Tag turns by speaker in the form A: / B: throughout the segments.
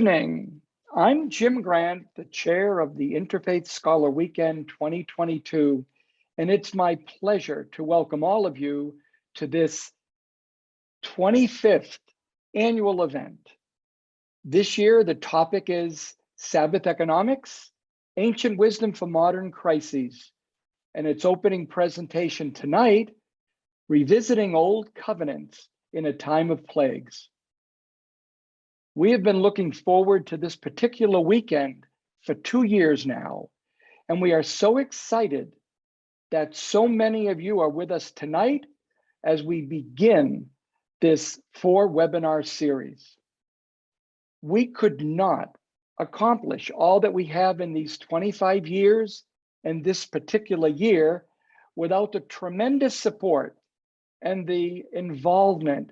A: evening. I'm Jim Grant, the chair of the Interfaith Scholar Weekend 2022, and it's my pleasure to welcome all of you to this 25th annual event. This year, the topic is Sabbath Economics, Ancient Wisdom for Modern Crises, and its opening presentation tonight, Revisiting Old Covenants in a Time of Plagues. We have been looking forward to this particular weekend for 2 years now, and we are so excited that so many of you are with us tonight as we begin this 4-webinar series. We could not accomplish all that we have in these 25 years and this particular year without the tremendous support and the involvement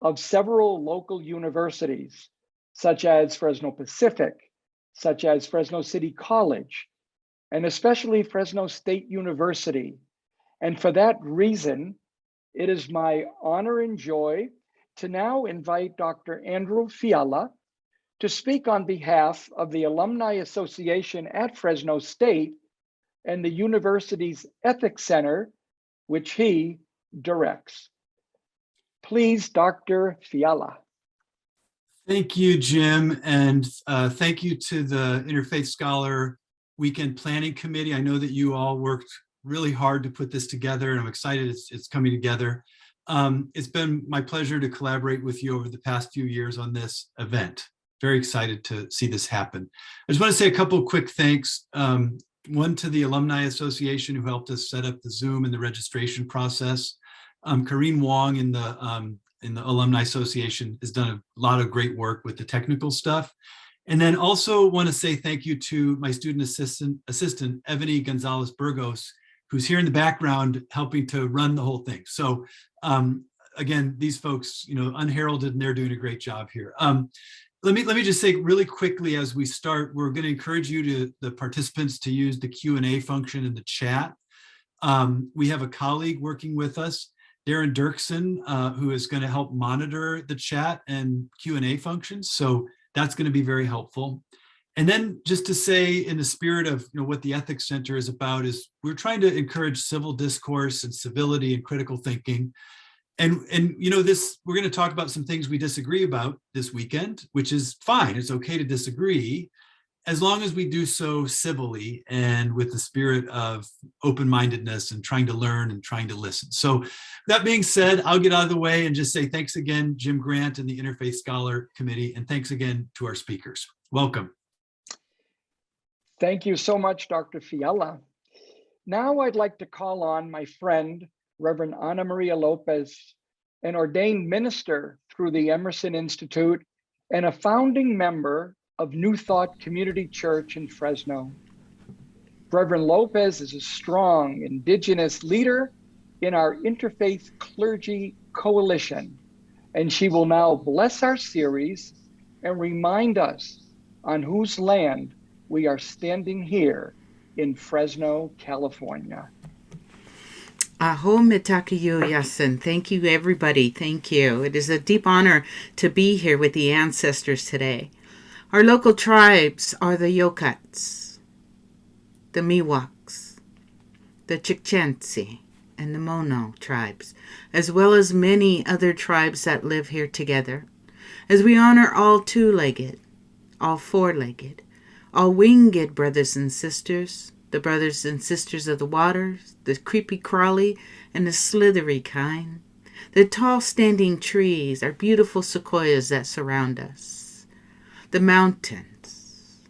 A: of several local universities, such as Fresno Pacific, such as Fresno City College, and especially Fresno State University. And for that reason, it is my honor and joy to now invite Dr. Andrew Fiala to speak on behalf of the Alumni Association at Fresno State and the university's Ethics Center, which he directs. Please, Dr. Fiala.
B: Thank you, Jim, and thank you to the Interfaith Scholar Weekend Planning Committee. I know that you all worked really hard to put this together, and I'm excited it's coming together. It's been my pleasure to collaborate with you over the past few years on this event. Very excited to see this happen. I just want to say a couple of quick thanks. One to the Alumni Association, who helped us set up the Zoom and the registration process. Karine Wong in the Alumni Association has done a lot of great work with the technical stuff. And then also want to say thank you to my student assistant, Ebony Gonzalez Burgos, who's here in the background helping to run the whole thing. So again, these folks, unheralded, and they're doing a great job here. Let me just say really quickly as we start, we're going to encourage the participants to use the Q&A function in the chat. We have a colleague working with us, Darren Dirksen, who is going to help monitor the chat and Q&A functions. So that's going to be very helpful. And then just to say, in the spirit of what the Ethics Center is about, is we're trying to encourage civil discourse and civility and critical thinking. And this, we're going to talk about some things we disagree about this weekend, which is fine. It's okay to disagree, as long as we do so civilly and with the spirit of open-mindedness and trying to learn and trying to listen. So that being said, I'll get out of the way and just say thanks again, Jim Grant and the Interfaith Scholar Committee, and thanks again to our speakers. Welcome.
A: Thank you so much, Dr. Fiala. Now I'd like to call on my friend, Reverend Ana Maria Lopez, an ordained minister through the Emerson Institute and a founding member of New Thought Community Church in Fresno. Reverend Lopez is a strong Indigenous leader in our Interfaith Clergy Coalition, and she will now bless our series and remind us on whose land we are standing here in Fresno, California.
C: Aho mitakiyo yasin. Thank you, everybody. Thank you. It is a deep honor to be here with the ancestors today. Our local tribes are the Yokuts, the Miwoks, the Chukchensi, and the Mono tribes, as well as many other tribes that live here together. As we honor all two-legged, all four-legged, all winged brothers and sisters, the brothers and sisters of the waters, the creepy-crawly and the slithery kind, the tall standing trees, our beautiful sequoias that surround us, the mountains.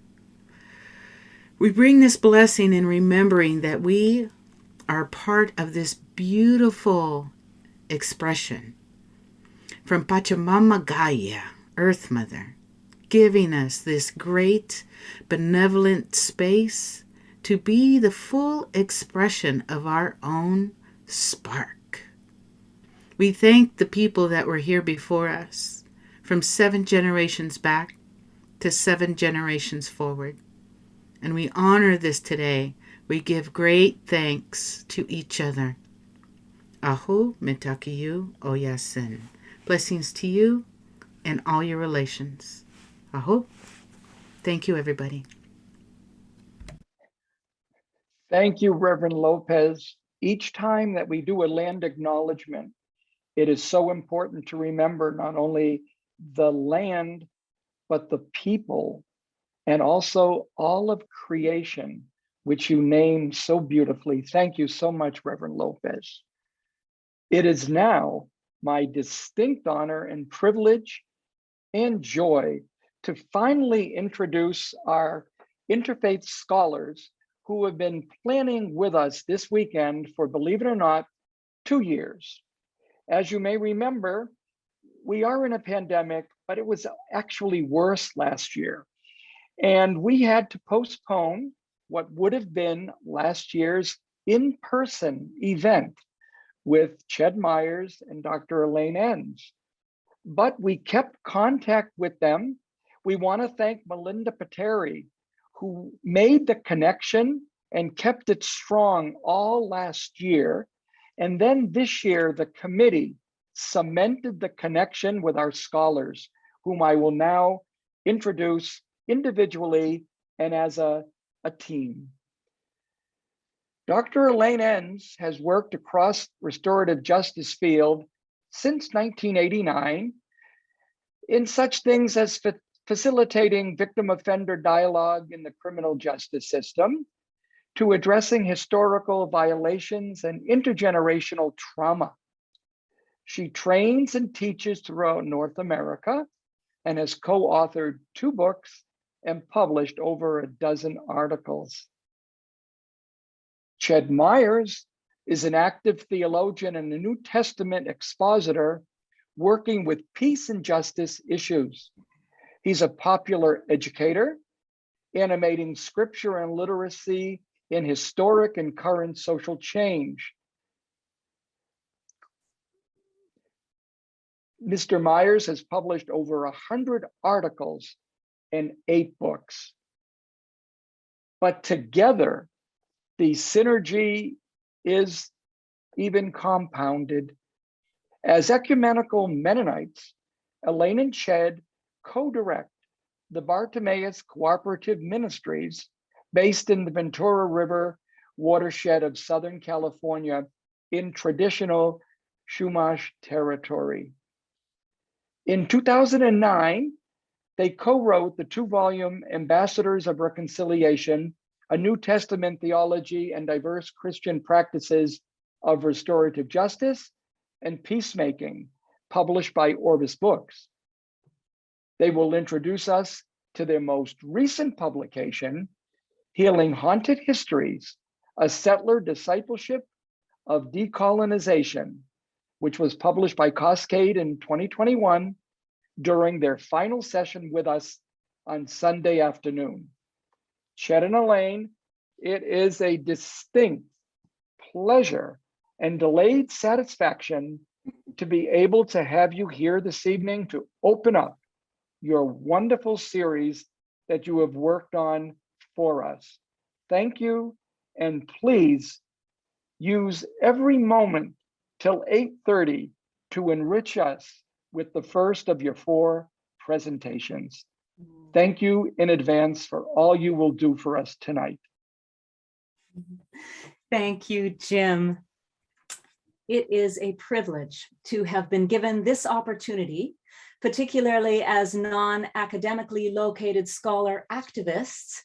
C: We bring this blessing in remembering that we are part of this beautiful expression from Pachamama Gaia, Earth Mother, giving us this great benevolent space to be the full expression of our own spark. We thank the people that were here before us, from 7 generations back to 7 generations forward. And we honor this today. We give great thanks to each other. Aho mitakiyu oyasin. Blessings to you and all your relations. Aho. Thank you, everybody.
A: Thank you, Reverend Lopez. Each time that we do a land acknowledgement, it is so important to remember not only the land, but the people, and also all of creation, which you named so beautifully. Thank you so much, Reverend Lopez. It is now my distinct honor and privilege and joy to finally introduce our Interfaith scholars who have been planning with us this weekend for, believe it or not, 2 years. As you may remember, we are in a pandemic, but it was actually worse last year. And we had to postpone what would have been last year's in-person event with Ched Myers and Dr. Elaine Ends. But we kept contact with them. We want to thank Melinda Pateri, who made the connection and kept it strong all last year. And then this year, the committee cemented the connection with our scholars, whom I will now introduce individually and as a team. Dr. Elaine Ends has worked across restorative justice field since 1989 in such things as facilitating victim-offender dialogue in the criminal justice system, to addressing historical violations and intergenerational trauma. She trains and teaches throughout North America and has co-authored 2 books and published over a dozen articles. Ched Myers is an active theologian and a New Testament expositor working with peace and justice issues. He's a popular educator, animating scripture and literacy in historic and current social change. Mr. Myers has published over 100 articles and 8 books. But together, the synergy is even compounded. As ecumenical Mennonites, Elaine and Ched co-direct the Bartimaeus Cooperative Ministries based in the Ventura River watershed of Southern California in traditional Chumash territory. In 2009, they co-wrote the 2-volume Ambassadors of Reconciliation, a New Testament theology and diverse Christian practices of restorative justice and peacemaking, published by Orbis Books. They will introduce us to their most recent publication, Healing Haunted Histories, a Settler Discipleship of Decolonization, which was published by Cascade in 2021 during their final session with us on Sunday afternoon. Ched and Elaine, it is a distinct pleasure and delayed satisfaction to be able to have you here this evening to open up your wonderful series that you have worked on for us. Thank you, and please use every moment till 8:30 to enrich us with the first of your 4 presentations. Thank you in advance for all you will do for us tonight.
D: Thank you, Jim. It is a privilege to have been given this opportunity, particularly as non-academically located scholar activists,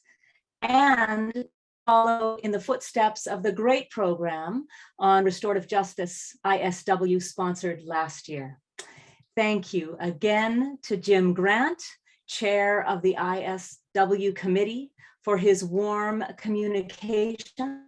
D: and follow in the footsteps of the great program on restorative justice ISW sponsored last year. Thank you again to Jim Grant, chair of the ISW committee, for his warm communication,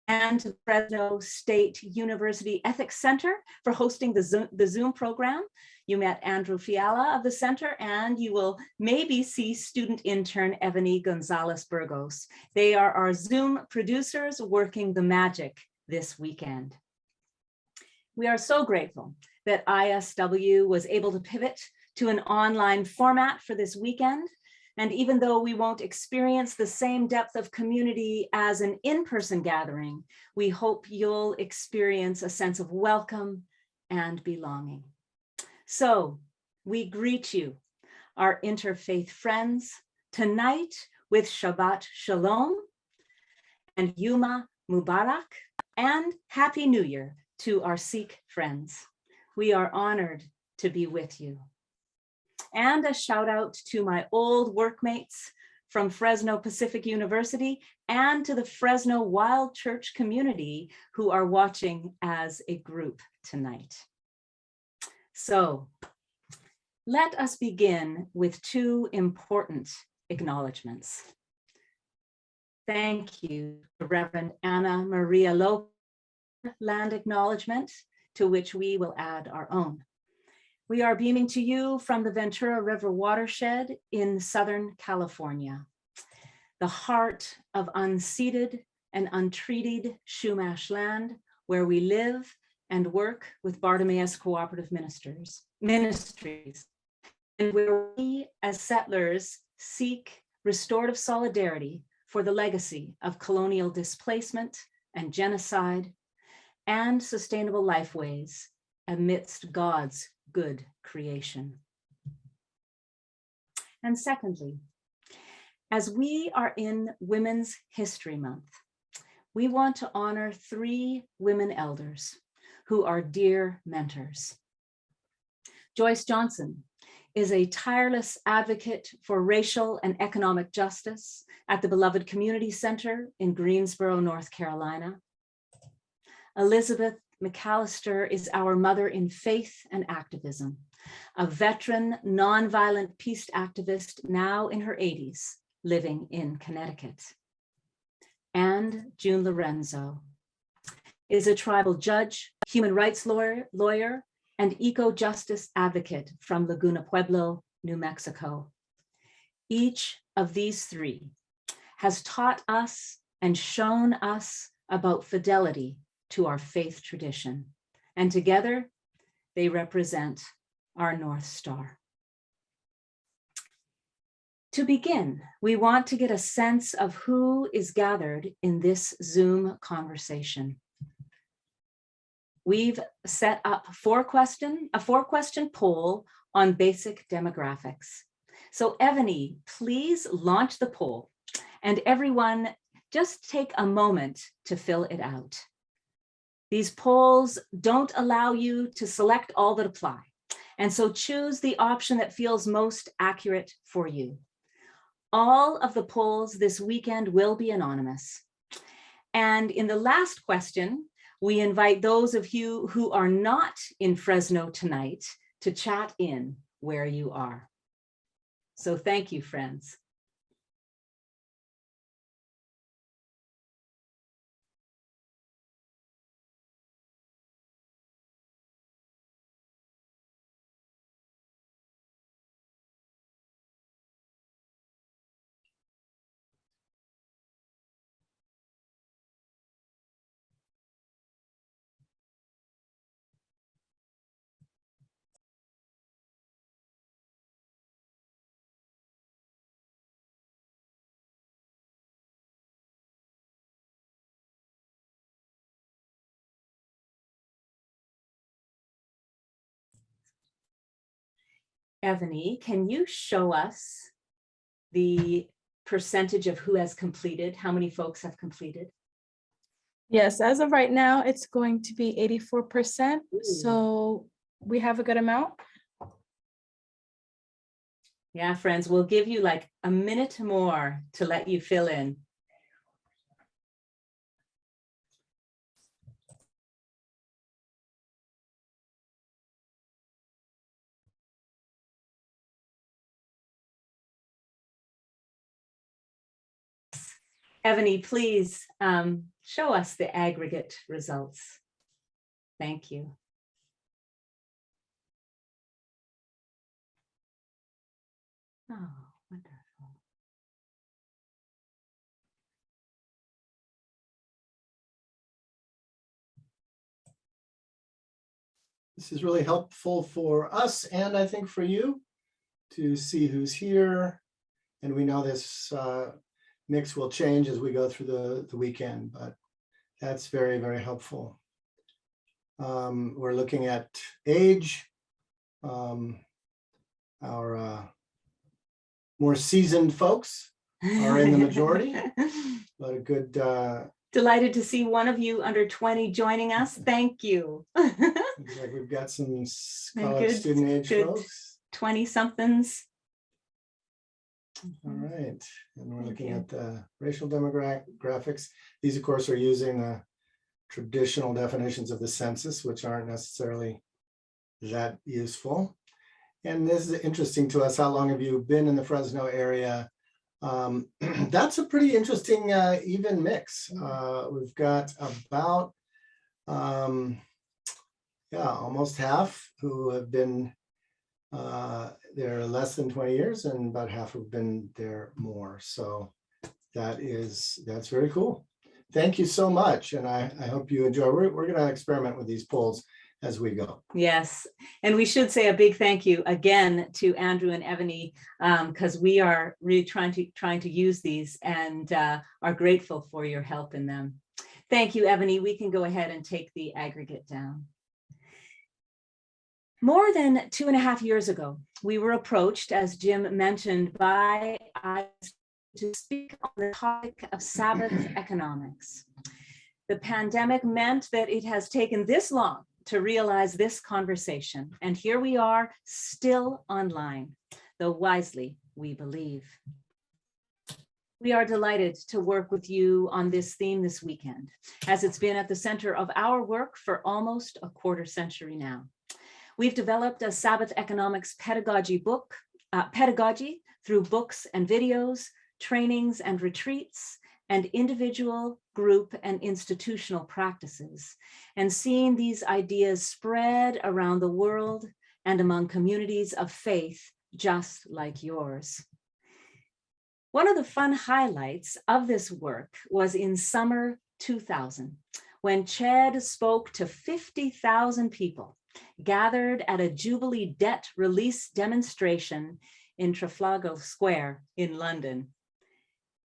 D: and to the Fresno State University Ethics Center for hosting the Zoom program. You met Andrew Fiala of the center, and you will maybe see student intern Ebony Gonzalez Burgos. They are our Zoom producers working the magic this weekend. We are so grateful that ISW was able to pivot to an online format for this weekend. And even though we won't experience the same depth of community as an in-person gathering, we hope you'll experience a sense of welcome and belonging. So we greet you, our interfaith friends, tonight with Shabbat Shalom and Yuma Mubarak, and Happy New Year to our Sikh friends. We are honored to be with you. And a shout out to my old workmates from Fresno Pacific University and to the Fresno Wild Church community who are watching as a group tonight. So let us begin with two important acknowledgements. Thank you to Reverend Anna Maria Lopez, land acknowledgement, to which we will add our own. We are beaming to you from the Ventura River watershed in Southern California, the heart of unceded and untreated Chumash land, where we live and work with Bartimaeus Cooperative Ministries, and where we as settlers seek restorative solidarity for the legacy of colonial displacement and genocide and sustainable lifeways amidst God's good creation. And secondly, as we are in Women's History Month, we want to honor 3 women elders who are dear mentors. Joyce Johnson is a tireless advocate for racial and economic justice at the Beloved Community Center in Greensboro, North Carolina. Elizabeth McAllister is our mother in faith and activism, a veteran nonviolent peace activist now in her 80s, living in Connecticut. And June Lorenzo is a tribal judge, human rights lawyer, and eco-justice advocate from Laguna Pueblo, New Mexico. Each of these 3 has taught us and shown us about fidelity to our faith tradition, and together they represent our North Star. To begin, we want to get a sense of who is gathered in this Zoom conversation. We've set up a 4-question poll on basic demographics. So Ebony, please launch the poll, and everyone just take a moment to fill it out. These polls don't allow you to select all that apply, and so choose the option that feels most accurate for you. All of the polls this weekend will be anonymous. And in the last question, we invite those of you who are not in Fresno tonight to chat in where you are. So thank you, friends. Ebony, can you show us the percentage of who has completed, how many folks have completed?
E: Yes, as of right now, it's going to be 84%.
D: Ooh.
E: So we have a good amount.
D: Yeah, friends, we'll give you like a minute more to let you fill in. Ebony, please show us the aggregate results. Thank you. Oh, wonderful.
F: This is really helpful for us and I think for you to see who's here. And we know this mix will change as we go through the weekend, but that's very, very helpful. We're looking at age, our more seasoned folks are in the majority, but a good,
D: Delighted to see one of you under 20 joining us. Thank you.
F: looks like we've got some college
D: good-
F: student age
D: good.
F: folks.
D: 20 somethings.
F: All right, and we're looking
D: you.
F: at the racial demographics. These, of course, are using the traditional definitions of the census, which aren't necessarily that useful. And this is interesting to us. How long have you been in the Fresno area? That's a pretty interesting even mix. We've got about almost half who have been there less than 20 years, and about half have been there more. So that's very cool. Thank you so much, and I hope you enjoy. We're going to experiment with these polls as we go.
D: Yes, and we should say a big thank you again to Andrew and Ebony, because we are really trying to use these and are grateful for your help in them. Thank you, Ebony. We can go ahead and take the aggregate down. More than 2.5 years ago, we were approached, as Jim mentioned, by to speak on the topic of Sabbath economics. The pandemic meant that it has taken this long to realize this conversation, and here we are, still online, though wisely we believe. We are delighted to work with you on this theme this weekend, as it's been at the center of our work for almost a quarter century now. We've developed a Sabbath economics pedagogy through books and videos, trainings and retreats, and individual, group, and institutional practices, and seeing these ideas spread around the world and among communities of faith just like yours. One of the fun highlights of this work was in summer 2000, when Ched spoke to 50,000 people gathered at a Jubilee debt release demonstration in Trafalgar Square in London.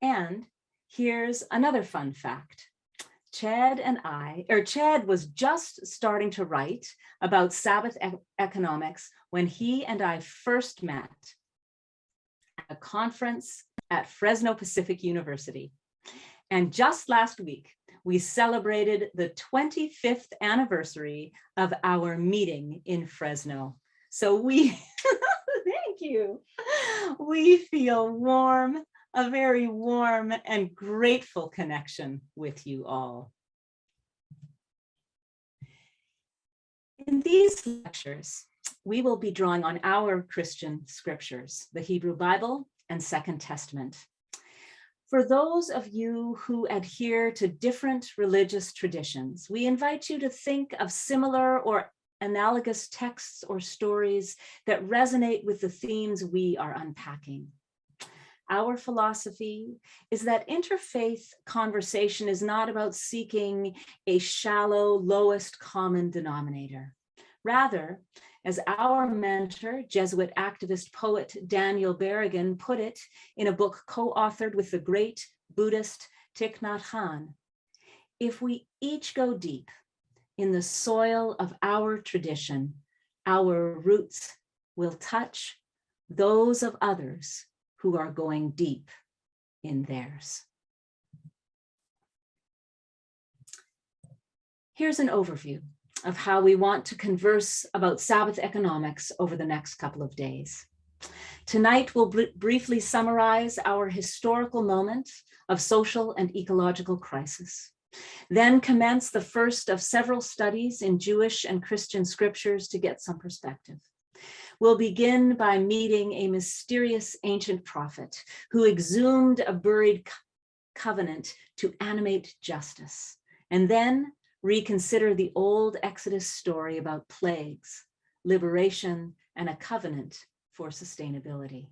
D: And here's another fun fact. Ched was just starting to write about Sabbath economics when he and I first met at a conference at Fresno Pacific University. And just last week, we celebrated the 25th anniversary of our meeting in Fresno. So we, thank you. We feel warm, a very warm and grateful connection with you all. In these lectures, we will be drawing on our Christian scriptures, the Hebrew Bible and Second Testament. For those of you who adhere to different religious traditions, we invite you to think of similar or analogous texts or stories that resonate with the themes we are unpacking. Our philosophy is that interfaith conversation is not about seeking a shallow, lowest common denominator. Rather, as our mentor, Jesuit activist poet Daniel Berrigan put it in a book co-authored with the great Buddhist Thich Nhat Hanh, if we each go deep in the soil of our tradition, our roots will touch those of others who are going deep in theirs. Here's an overview of how we want to converse about Sabbath economics over the next couple of days. Tonight, we'll briefly summarize our historical moment of social and ecological crisis, then commence the first of several studies in Jewish and Christian scriptures to get some perspective. We'll begin by meeting a mysterious ancient prophet who exhumed a buried covenant to animate justice, and then reconsider the old Exodus story about plagues, liberation, and a covenant for sustainability.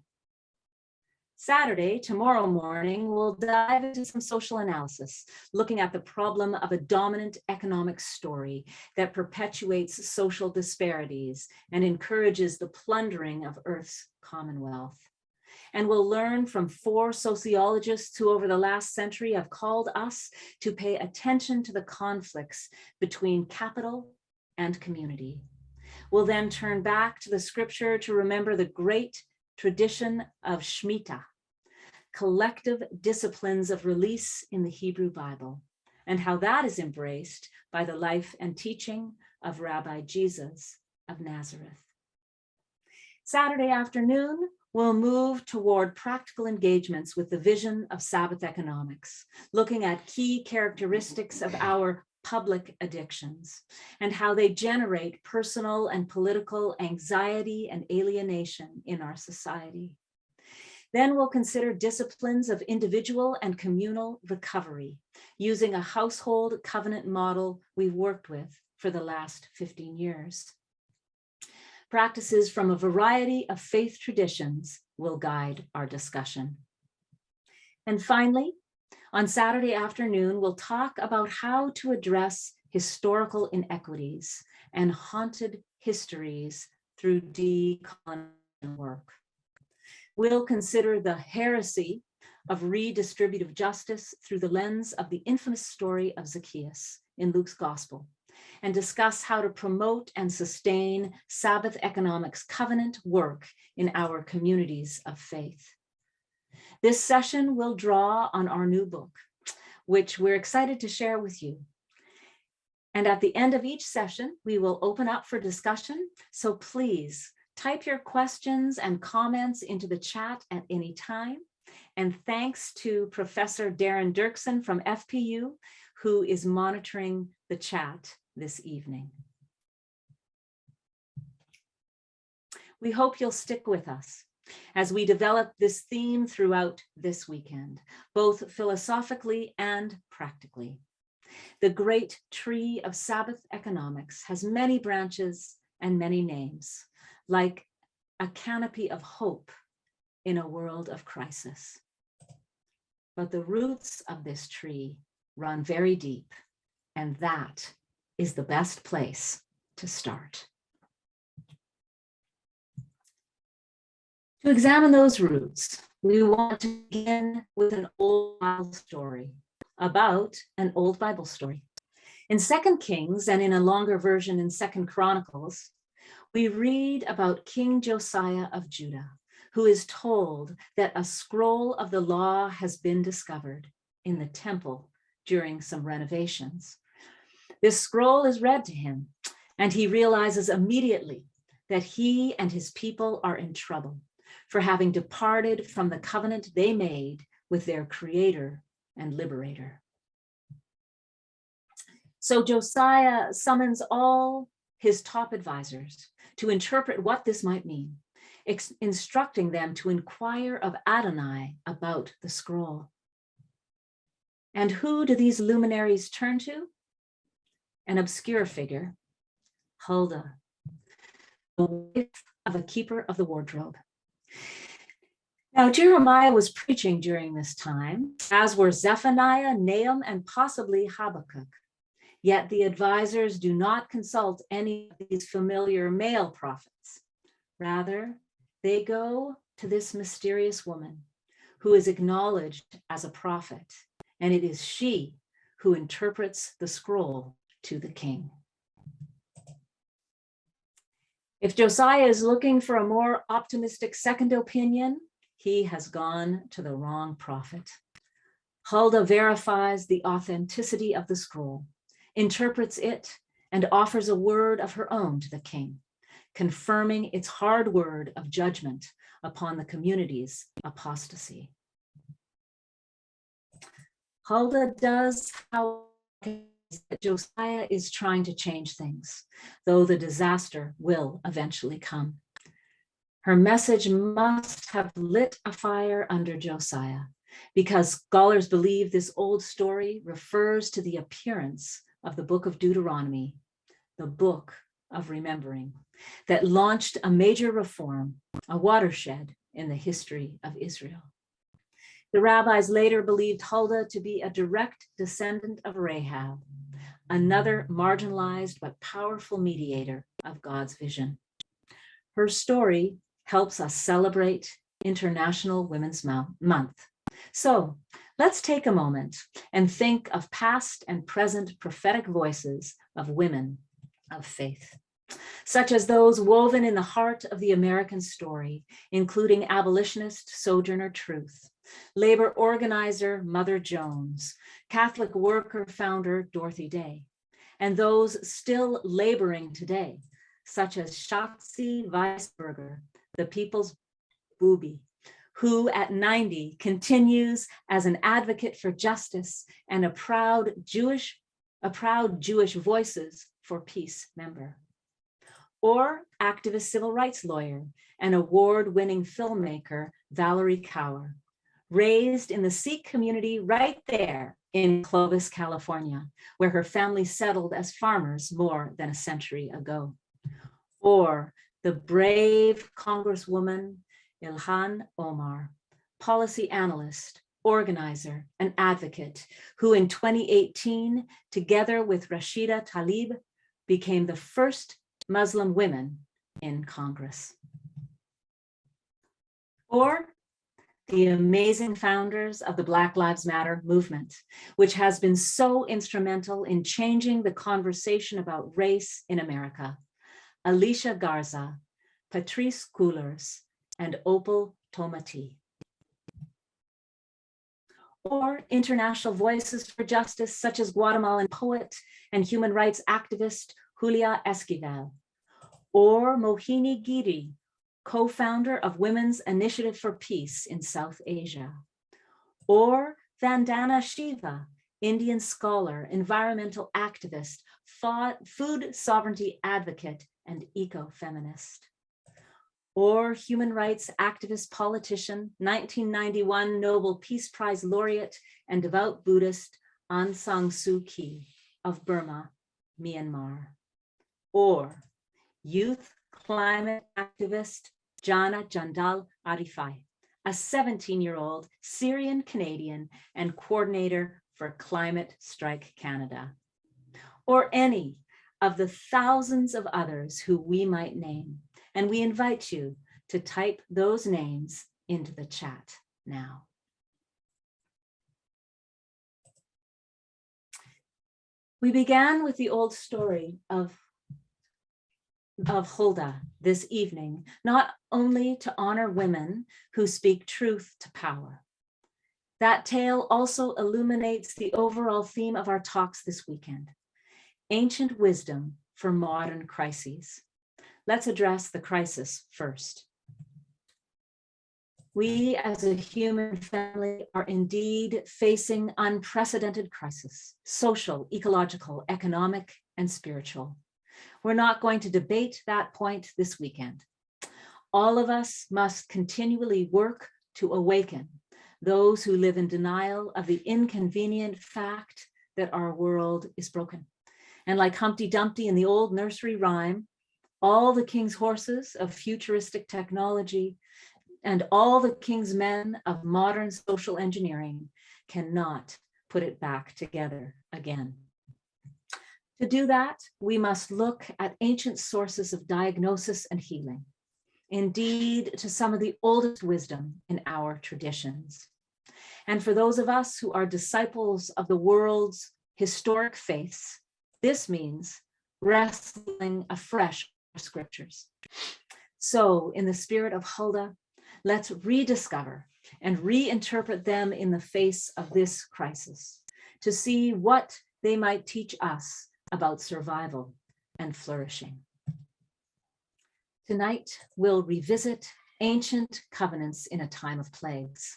D: Saturday, tomorrow morning, we'll dive into some social analysis, looking at the problem of a dominant economic story that perpetuates social disparities and encourages the plundering of Earth's commonwealth. And we'll learn from 4 sociologists who over the last century have called us to pay attention to the conflicts between capital and community. We'll then turn back to the scripture to remember the great tradition of Shemitah, collective disciplines of release in the Hebrew Bible, and how that is embraced by the life and teaching of Rabbi Jesus of Nazareth. Saturday afternoon, we'll move toward practical engagements with the vision of Sabbath economics, looking at key characteristics of our public addictions and how they generate personal and political anxiety and alienation in our society. Then we'll consider disciplines of individual and communal recovery using a household covenant model we've worked with for the last 15 years. Practices from a variety of faith traditions will guide our discussion. And finally, on Saturday afternoon, we'll talk about how to address historical inequities and haunted histories through decolonization work. We'll consider the heresy of redistributive justice through the lens of the infamous story of Zacchaeus in Luke's Gospel, and discuss how to promote and sustain Sabbath economics covenant work in our communities of faith. This session will draw on our new book, which we're excited to share with you. And at the end of each session, we will open up for discussion. So please type your questions and comments into the chat at any time. And thanks to Professor Darren Dirksen from FPU, who is monitoring the chat this evening. We hope you'll stick with us as we develop this theme throughout this weekend, both philosophically and practically. The great tree of Sabbath economics has many branches and many names, like a canopy of hope in a world of crisis. But the roots of this tree run very deep, and that is the best place to start. To examine those roots, we want to begin with an old Bible story about an old Bible story. In 2 Kings and in a longer version in 2 Chronicles, we read about King Josiah of Judah, who is told that a scroll of the law has been discovered in the temple during some renovations. This scroll is read to him, and he realizes immediately that he and his people are in trouble for having departed from the covenant they made with their creator and liberator. So Josiah summons all his top advisors to interpret what this might mean, instructing them to inquire of Adonai about the scroll. And who do these luminaries turn to? An obscure figure, Huldah, the wife of a keeper of the wardrobe. Now, Jeremiah was preaching during this time, as were Zephaniah, Nahum, and possibly Habakkuk. Yet the advisors do not consult any of these familiar male prophets. Rather, they go to this mysterious woman who is acknowledged as a prophet, and it is she who interprets the scroll to the king. If Josiah is looking for a more optimistic second opinion, he has gone to the wrong prophet. Huldah verifies the authenticity of the scroll, interprets it, and offers a word of her own to the king, confirming its hard word of judgment upon the community's apostasy. Huldah does, however, that Josiah is trying to change things, though the disaster will eventually come. Her message must have lit a fire under Josiah, because scholars believe this old story refers to the appearance of the book of Deuteronomy, the book of remembering, that launched a major reform, a watershed in the history of Israel. The rabbis later believed Huldah to be a direct descendant of Rahab, another marginalized but powerful mediator of God's vision. Her story helps us celebrate International Women's Month. So let's take a moment and think of past and present prophetic voices of women of faith. such as those woven in the heart of the American story, including abolitionist Sojourner Truth, labor organizer Mother Jones, Catholic worker founder Dorothy Day, and those still laboring today, such as Schatzi Weisberger, the People's Booby, who at 90 continues as an advocate for justice and a proud Jewish Voices for Peace member. Or activist civil rights lawyer and award-winning filmmaker Valerie Cower, raised in the Sikh community right there in Clovis, California, where her family settled as farmers more than a century ago. Or the brave Congresswoman Ilhan Omar, policy analyst, organizer, and advocate, who in 2018, together with Rashida Tlaib, became the first Muslim women in Congress. Or the amazing founders of the Black Lives Matter movement, which has been so instrumental in changing the conversation about race in America. Alicia Garza, Patrice Cullors, and Opal Tomati. Or international voices for justice, such as Guatemalan poet and human rights activist Julia Esquivel, or Mohini Giri, co-founder of Women's Initiative for Peace in South Asia, or Vandana Shiva, Indian scholar, environmental activist, food sovereignty advocate, and eco-feminist, or human rights activist politician, 1991 Nobel Peace Prize laureate and devout Buddhist Aung San Suu Kyi of Burma, Myanmar, or youth climate activist Jana Jandal Arifai, a 17-year-old Syrian Canadian and coordinator for Climate Strike Canada, or any of the thousands of others who we might name. And we invite you to type those names into the chat now. We began with the old story of Hulda this evening, not only to honor women who speak truth to power. That tale also illuminates the overall theme of our talks this weekend, ancient wisdom for modern crises. Let's address the crisis first. We as a human family are indeed facing unprecedented crisis, social, ecological, economic, and spiritual. We're not going to debate that point this weekend. All of us must continually work to awaken those who live in denial of the inconvenient fact that our world is broken. And like Humpty Dumpty in the old nursery rhyme, all the king's horses of futuristic technology and all the king's men of modern social engineering cannot put it back together again. To do that, we must look at ancient sources of diagnosis and healing, indeed to some of the oldest wisdom in our traditions. And for those of us who are disciples of the world's historic faiths, this means wrestling afresh with scriptures. So in the spirit of Hulda, let's rediscover and reinterpret them in the face of this crisis to see what they might teach us about survival and flourishing. Tonight, we'll revisit ancient covenants in a time of plagues,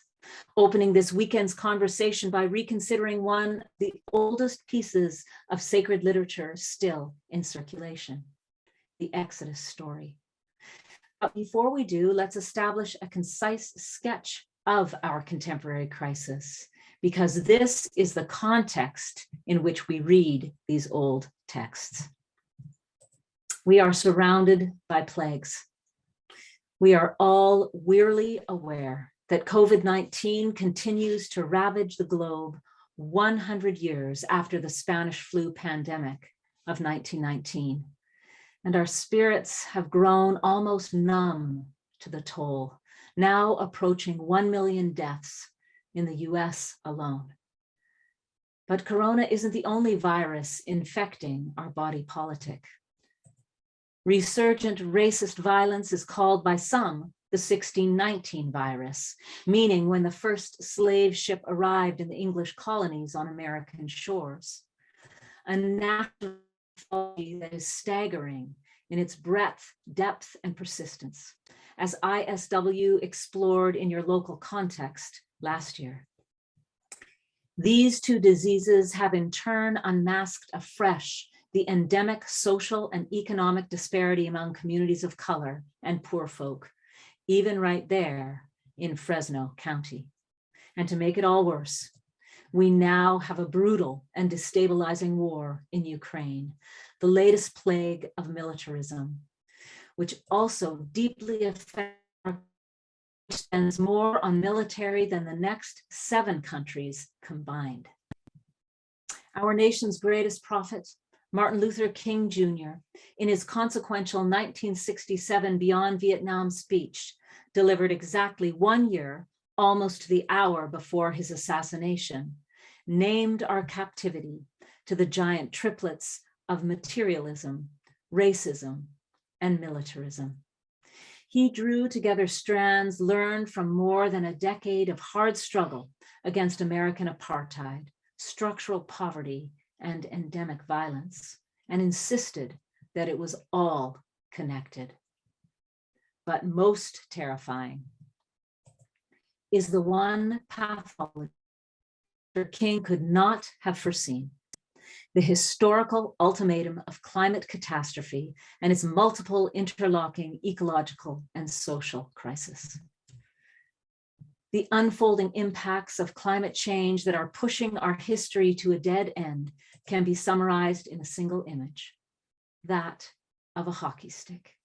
D: opening this weekend's conversation by reconsidering one of the oldest pieces of sacred literature still in circulation, the Exodus story. But before we do, let's establish a concise sketch of our contemporary crisis, because this is the context in which we read these old texts. We are surrounded by plagues. We are all wearily aware that COVID-19 continues to ravage the globe 100 years after the Spanish flu pandemic of 1919. And our spirits have grown almost numb to the toll, now approaching 1 million deaths in the US alone. But corona isn't the only virus infecting our body politic. Resurgent racist violence is called by some the 1619 virus, meaning when the first slave ship arrived in the English colonies on American shores. A national mythology that is staggering in its breadth, depth, and persistence, as ISW explored in your local context last year. These two diseases have in turn unmasked afresh the endemic social and economic disparity among communities of color and poor folk, even right there in Fresno County. And to make it all worse, we now have a brutal and destabilizing war in Ukraine, the latest plague of militarism, which also deeply affects spends more on military than the next 7 countries combined. Our nation's greatest prophet, Martin Luther King Jr., in his consequential 1967 Beyond Vietnam speech, delivered exactly 1 year, almost to the hour before his assassination, named our captivity to the giant triplets of materialism, racism, and militarism. He drew together strands learned from more than a decade of hard struggle against American apartheid, structural poverty, and endemic violence, and insisted that it was all connected. But most terrifying is the one pathology King could not have foreseen: the historical ultimatum of climate catastrophe and its multiple interlocking ecological and social crises. The unfolding impacts of climate change that are pushing our history to a dead end can be summarized in a single image, that of a hockey stick.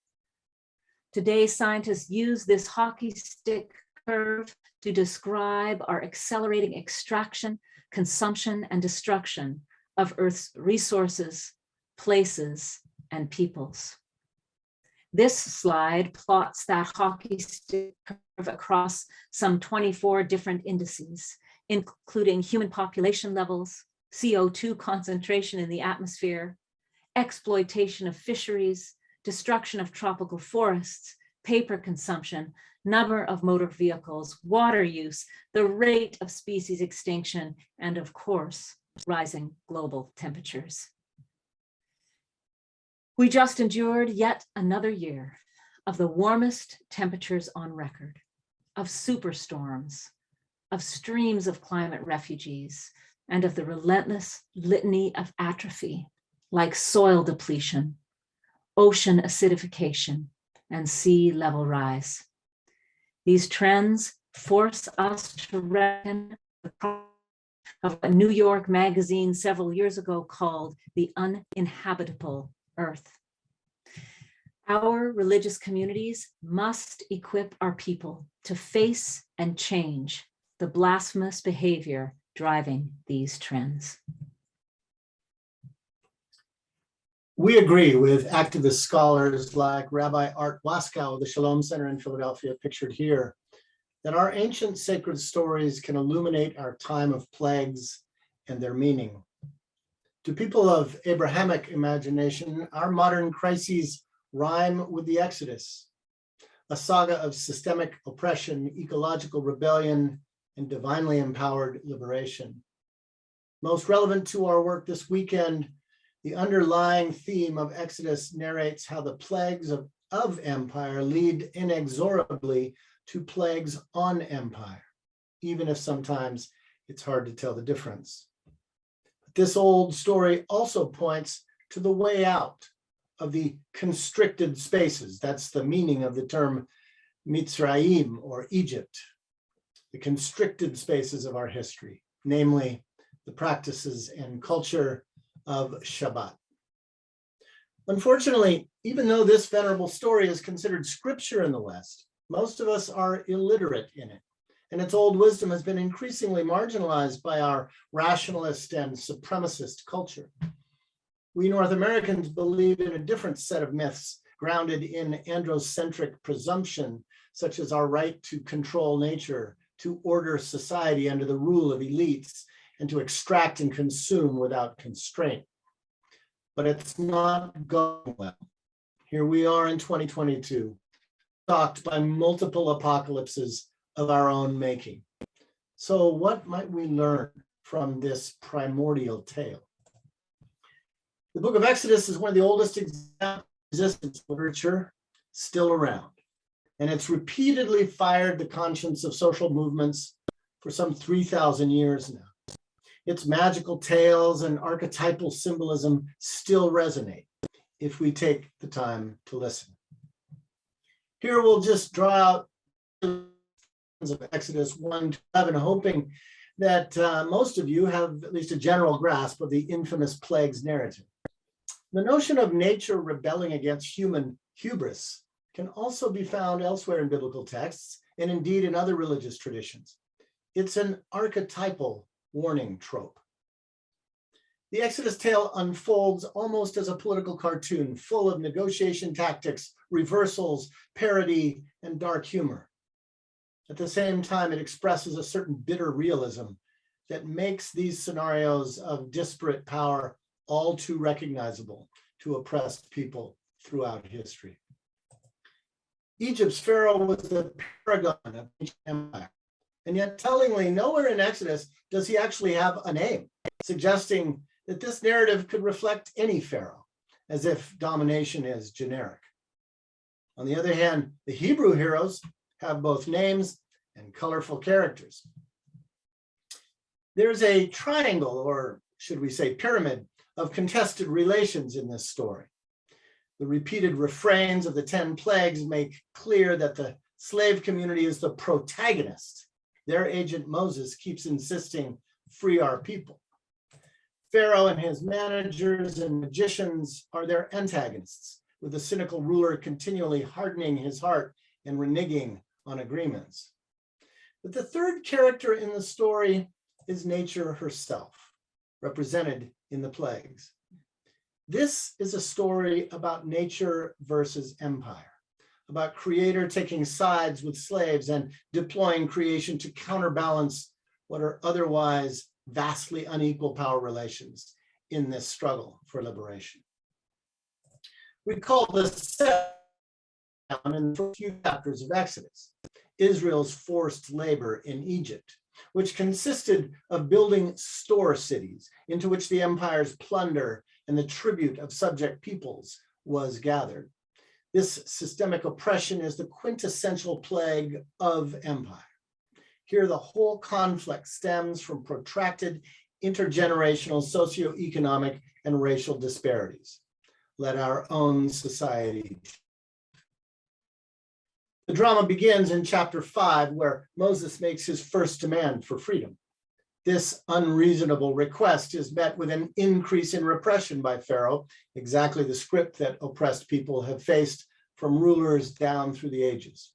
D: Today, scientists use this hockey stick curve to describe our accelerating extraction, consumption, and destruction of Earth's resources, places, and peoples. This slide plots that hockey stick curve across some 24 different indices, including human population levels, CO2 concentration in the atmosphere, exploitation of fisheries, destruction of tropical forests, paper consumption, number of motor vehicles, water use, the rate of species extinction, and of course, rising global temperatures. We just endured yet another year of the warmest temperatures on record, of superstorms, of streams of climate refugees, and of the relentless litany of atrophy, like soil depletion, ocean acidification, and sea level rise. These trends force us to reckon of what New York Magazine several years ago called the uninhabitable earth. Our religious communities must equip our people to face and change the blasphemous behavior driving these trends.
F: We agree with activist scholars like Rabbi Art Waskow of the Shalom Center in Philadelphia, pictured here, that our ancient sacred stories can illuminate our time of plagues and their meaning. To people of Abrahamic imagination, our modern crises rhyme with the Exodus, a saga of systemic oppression, ecological rebellion, and divinely empowered liberation. Most relevant to our work this weekend, the underlying theme of Exodus narrates how the plagues of empire lead inexorably to plagues on empire, even if sometimes it's hard to tell the difference. But this old story also points to the way out of the constricted spaces. That's the meaning of the term Mitzrayim, or Egypt, the constricted spaces of our history, namely the practices and culture of Shabbat. Unfortunately, even though this venerable story is considered scripture in the West, most of us are illiterate in it, and its old wisdom has been increasingly marginalized by our rationalist and supremacist culture. We North Americans believe in a different set of myths grounded in androcentric presumption, such as our right to control nature, to order society under the rule of elites, and to extract and consume without constraint. But it's not going well. Here we are in 2022, stalked by multiple apocalypses of our own making. So what might we learn from this primordial tale? The book of Exodus is one of the oldest examples of resistance literature still around, and it's repeatedly fired the conscience of social movements for some 3,000 years now. Its magical tales and archetypal symbolism still resonate if we take the time to listen. Here we'll just draw out of Exodus 1 to 11, hoping that most of you have at least a general grasp of the infamous plagues narrative. The notion of nature rebelling against human hubris can also be found elsewhere in biblical texts and indeed in other religious traditions. It's an archetypal warning trope. The Exodus tale unfolds almost as a political cartoon, full of negotiation tactics, reversals, parody, and dark humor. At the same time, it expresses a certain bitter realism that makes these scenarios of disparate power all too recognizable to oppressed people throughout history. Egypt's Pharaoh was the paragon of ancient empire, and yet tellingly, nowhere in Exodus does he actually have a name, suggesting that this narrative could reflect any pharaoh, as if domination is generic. On the other hand, the Hebrew heroes have both names and colorful characters. There's a triangle, or should we say pyramid, of contested relations in this story. The repeated refrains of the 10 plagues make clear that the slave community is the protagonist. Their agent Moses keeps insisting, "Free our people." Pharaoh and his managers and magicians are their antagonists, with the cynical ruler continually hardening his heart and reneging on agreements. But the third character in the story is nature herself, represented in the plagues. This is a story about nature versus empire, about creator taking sides with slaves and deploying creation to counterbalance what are otherwise vastly unequal power relations in this struggle for liberation. We call this set down in the first few chapters of Exodus, Israel's forced labor in Egypt, which consisted of building store cities into which the empire's plunder and the tribute of subject peoples was gathered. This systemic oppression is the quintessential plague of empire. Here, the whole conflict stems from protracted intergenerational socioeconomic and racial disparities. Let our own society. The drama begins in chapter 5, where Moses makes his first demand for freedom. This unreasonable request is met with an increase in repression by Pharaoh, exactly the script that oppressed people have faced from rulers down through the ages.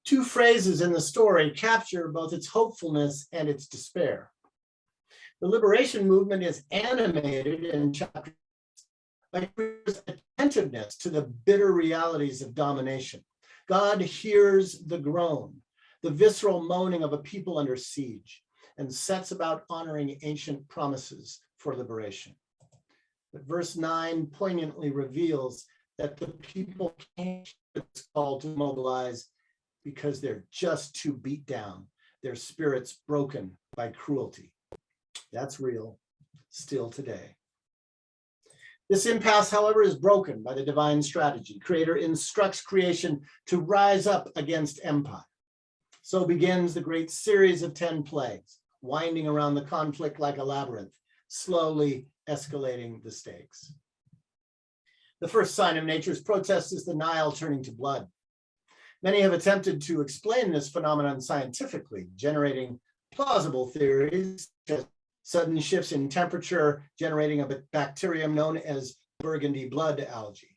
F: Two phrases in the story capture both its hopefulness and its despair. The liberation movement is animated in chapter 6 by attentiveness to the bitter realities of domination. God hears the groan, the visceral moaning of a people under siege, and sets about honoring ancient promises for liberation. But verse 9 poignantly reveals that the people can't hear this call to mobilize because they're just too beat down, their spirits broken by cruelty. That's real, still today. This impasse, however, is broken by the divine strategy. Creator instructs creation to rise up against empire. So begins the great series of 10 plagues, winding around the conflict like a labyrinth, slowly escalating the stakes. The first sign of nature's protest is the Nile turning to blood. Many have attempted to explain this phenomenon scientifically, generating plausible theories, such as sudden shifts in temperature generating a bacterium known as burgundy blood algae.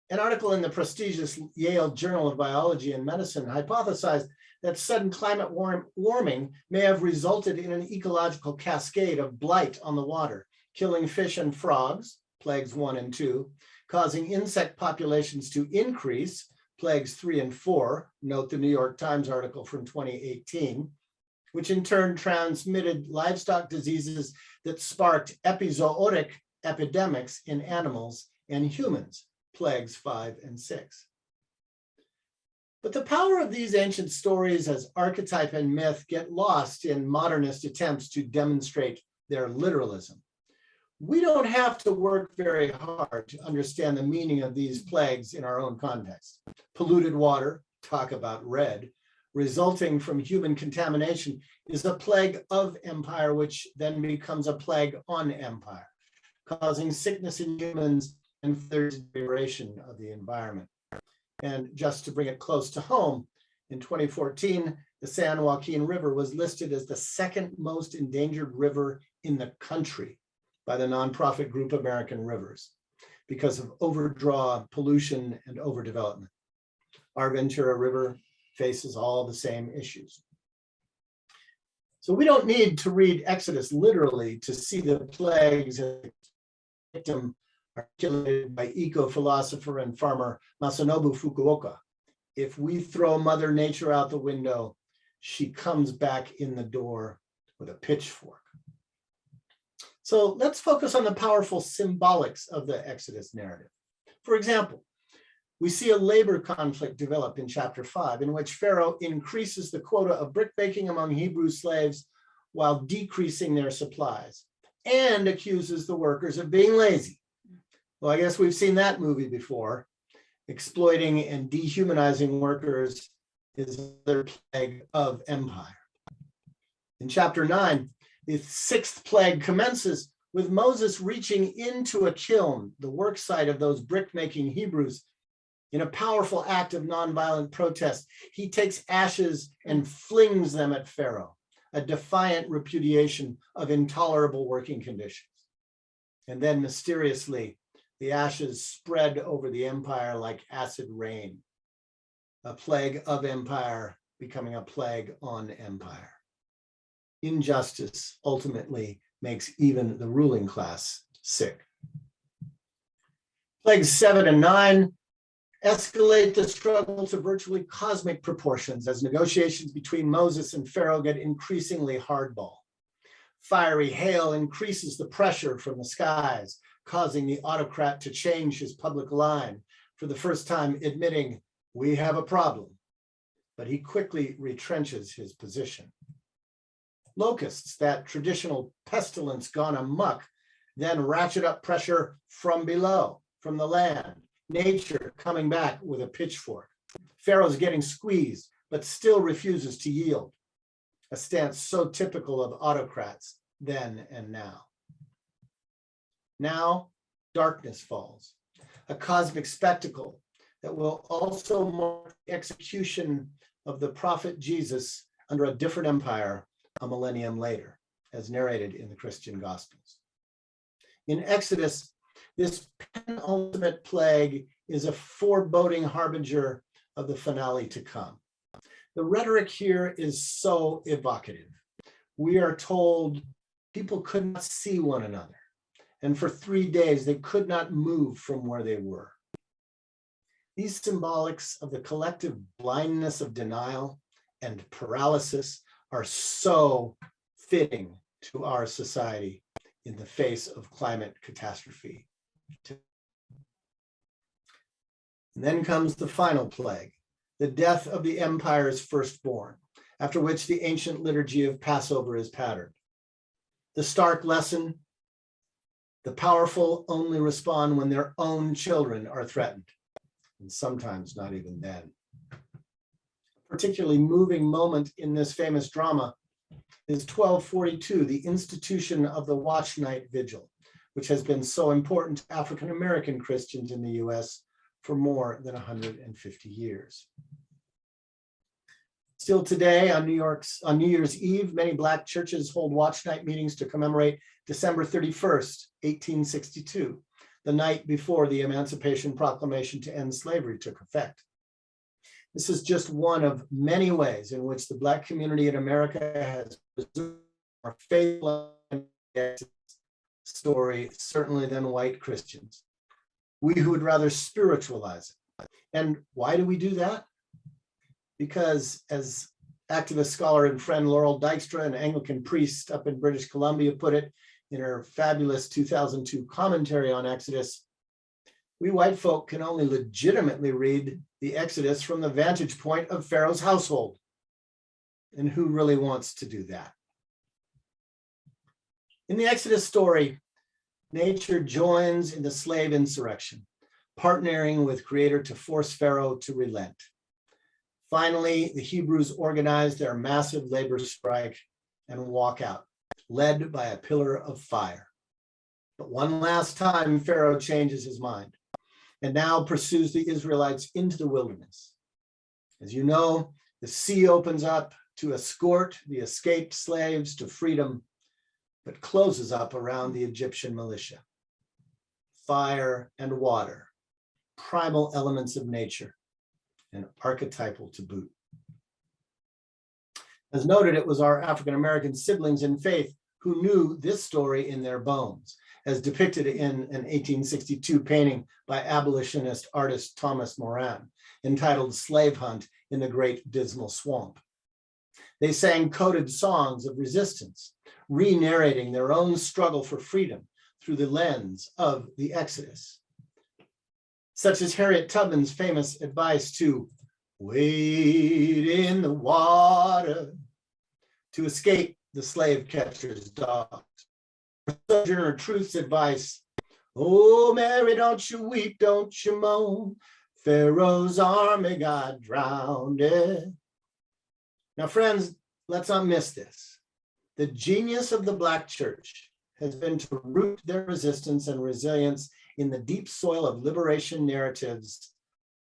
F: An article in the prestigious Yale Journal of Biology and Medicine hypothesized that sudden climate warming may have resulted in an ecological cascade of blight on the water, killing fish and frogs, plagues 1 and 2, causing insect populations to increase, plagues 3 and 4, note the New York Times article from 2018, which in turn transmitted livestock diseases that sparked epizootic epidemics in animals and humans, plagues 5 and 6. But the power of these ancient stories as archetype and myth get lost in modernist attempts to demonstrate their literalism. We don't have to work very hard to understand the meaning of these plagues in our own context. Polluted water, talk about red, resulting from human contamination is a plague of empire, which then becomes a plague on empire, causing sickness in humans and further deterioration of the environment. And just to bring it close to home, in 2014, the San Joaquin River was listed as the second most endangered river in the country by the nonprofit group American Rivers because of overdraw, pollution, and overdevelopment. Our Ventura River faces all the same issues. So we don't need to read Exodus literally to see the plagues as a victim articulated by eco-philosopher and farmer Masanobu Fukuoka. If we throw Mother Nature out the window, she comes back in the door with a pitchfork. So let's focus on the powerful symbolics of the Exodus narrative. For example, we see a labor conflict develop in chapter 5, in which Pharaoh increases the quota of brickmaking among Hebrew slaves while decreasing their supplies, and accuses the workers of being lazy. Well, I guess we've seen that movie before. Exploiting and dehumanizing workers is another plague of empire. In chapter 9, the 6th plague commences with Moses reaching into a kiln, the work site of those brick-making Hebrews. In a powerful act of nonviolent protest, he takes ashes and flings them at Pharaoh, a defiant repudiation of intolerable working conditions. And then mysteriously, the ashes spread over the empire like acid rain, a plague of empire becoming a plague on empire. Injustice ultimately makes even the ruling class sick. Plagues 7 and 9 escalate the struggle to virtually cosmic proportions as negotiations between Moses and Pharaoh get increasingly hardball. Fiery hail increases the pressure from the skies, causing the autocrat to change his public line, for the first time admitting, we have a problem, but he quickly retrenches his position. Locusts, that traditional pestilence gone amok, then ratchet up pressure from below, from the land, nature coming back with a pitchfork. Pharaoh's getting squeezed, but still refuses to yield, a stance so typical of autocrats then and now. Now, darkness falls, a cosmic spectacle that will also mark the execution of the prophet Jesus under a different empire a millennium later, as narrated in the Christian Gospels. In Exodus, this penultimate plague is a foreboding harbinger of the finale to come. The rhetoric here is so evocative. We are told people could not see one another, and for 3 days they could not move from where they were. These symbolics of the collective blindness of denial and paralysis are so fitting to our society in the face of climate catastrophe. And then comes the final plague, the death of the empire's firstborn, after which the ancient liturgy of Passover is patterned. The stark lesson: the powerful only respond when their own children are threatened, and sometimes not even then. A particularly moving moment in this famous drama is 1242, the institution of the watch night vigil, which has been so important to African American Christians in the US for more than 150 years. Still today, on New Year's Eve, many Black churches hold watch night meetings to commemorate December 31st, 1862, the night before the Emancipation Proclamation to end slavery took effect. This is just one of many ways in which the Black community in America has preserved more faithful story, certainly than white Christians. We who would rather spiritualize it. And why do we do that? Because, as activist scholar and friend Laurel Dykstra, an Anglican priest up in British Columbia, put it in her fabulous 2002 commentary on Exodus, we white folk can only legitimately read the Exodus from the vantage point of Pharaoh's household. And who really wants to do that? In the Exodus story, nature joins in the slave insurrection, partnering with Creator to force Pharaoh to relent. Finally, the Hebrews organize their massive labor strike and walk out, led by a pillar of fire. But one last time, Pharaoh changes his mind and now pursues the Israelites into the wilderness. As you know, the sea opens up to escort the escaped slaves to freedom, but closes up around the Egyptian militia. Fire and water, primal elements of nature, and archetypal to boot. As noted, it was our African-American siblings in faith who knew this story in their bones, as depicted in an 1862 painting by abolitionist artist Thomas Moran, entitled Slave Hunt in the Great Dismal Swamp. They sang coded songs of resistance, re-narrating their own struggle for freedom through the lens of the Exodus, such as Harriet Tubman's famous advice to wade in the water to escape the slave catcher's dogs. Sojourner Truth's advice, oh, Mary, don't you weep, don't you moan, Pharaoh's army got drowned. Now, friends, let's not miss this. The genius of the Black church has been to root their resistance and resilience in the deep soil of liberation narratives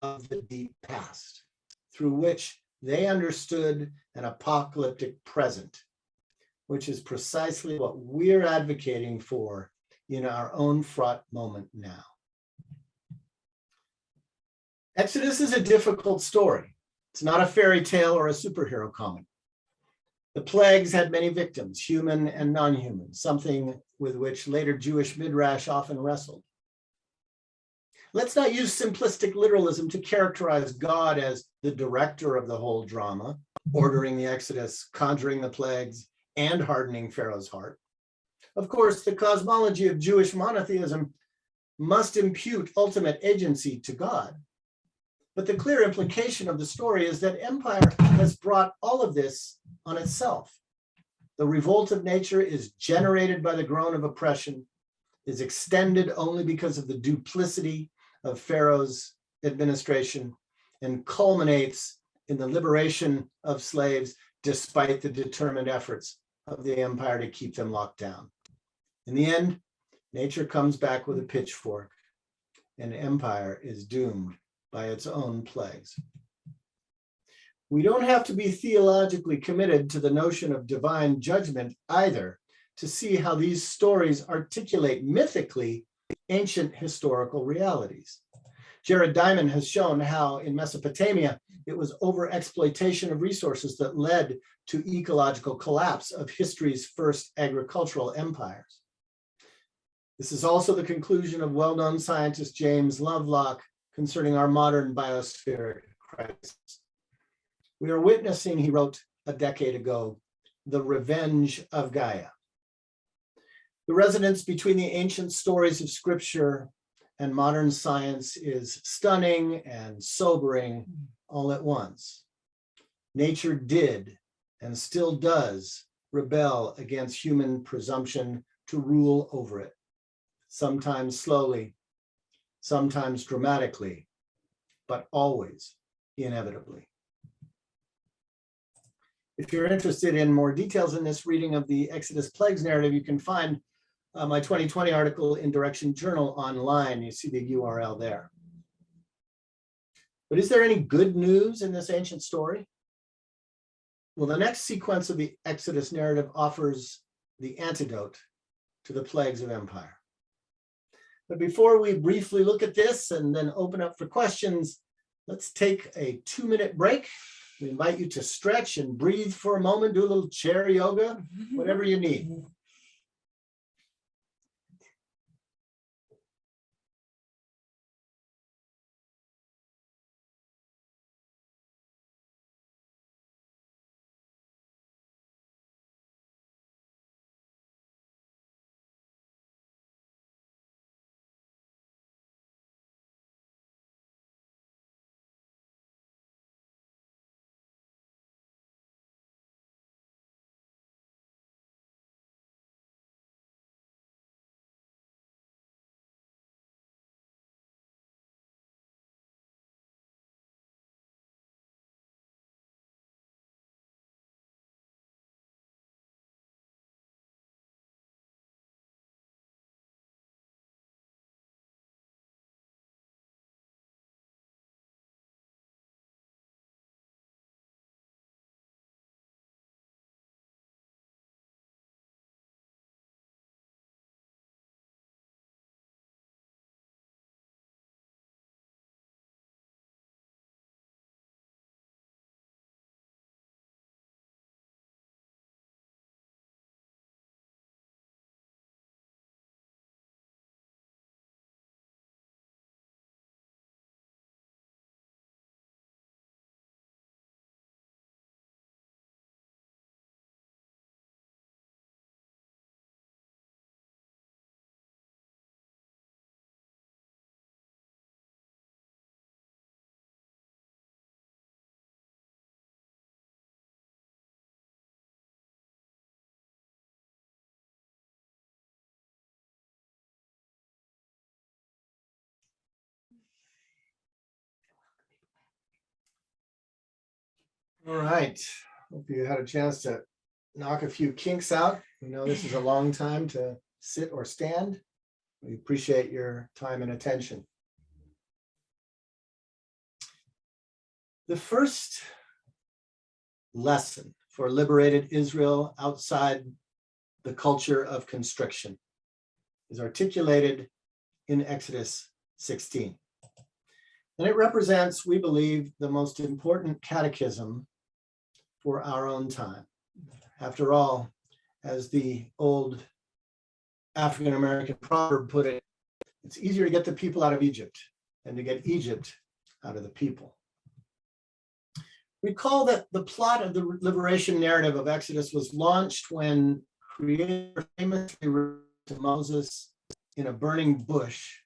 F: of the deep past, through which they understood an apocalyptic present, which is precisely what we're advocating for in our own fraught moment now. Exodus is a difficult story. It's not a fairy tale or a superhero comic. The plagues had many victims, human and non-human, something with which later Jewish midrash often wrestled. Let's not use simplistic literalism to characterize God as the director of the whole drama, ordering the Exodus, conjuring the plagues, and hardening Pharaoh's heart. Of course, the cosmology of Jewish monotheism must impute ultimate agency to God. But the clear implication of the story is that empire has brought all of this on itself. The revolt of nature is generated by the groan of oppression, is extended only because of the duplicity of Pharaoh's administration, and culminates in the liberation of slaves despite the determined efforts of the empire to keep them locked down. In the end, nature comes back with a pitchfork, and empire is doomed by its own plagues. We don't have to be theologically committed to the notion of divine judgment either to see how these stories articulate mythically ancient historical realities. Jared Diamond has shown how in Mesopotamia, it was overexploitation of resources that led to ecological collapse of history's first agricultural empires. This is also the conclusion of well-known scientist James Lovelock concerning our modern biospheric crisis. We are witnessing, he wrote a decade ago, the revenge of Gaia. The resonance between the ancient stories of scripture and modern science is stunning and sobering all at once. Nature did and still does rebel against human presumption to rule over it, sometimes slowly, sometimes dramatically, but always inevitably. If you're interested in more details in this reading of the Exodus Plagues narrative, you can find my 2020 article in Direction Journal online. You see the URL there. But is there any good news in this ancient story? Well, the next sequence of the Exodus narrative offers the antidote to the plagues of empire. But before we briefly look at this and then open up for questions, let's take a 2-minute break. We invite you to stretch and breathe for a moment, do a little chair yoga, whatever you need. All right. Hope you had a chance to knock a few kinks out. We know this is a long time to sit or stand. We appreciate your time and attention. The first lesson for liberated Israel outside the culture of constriction is articulated in Exodus 16. And it represents, we believe, the most important catechism for our own time. After all, as the old African-American proverb put it, it's easier to get the people out of Egypt than to get Egypt out of the people. Recall that the plot of the liberation narrative of Exodus was launched when Creator famously referred to Moses in a burning bush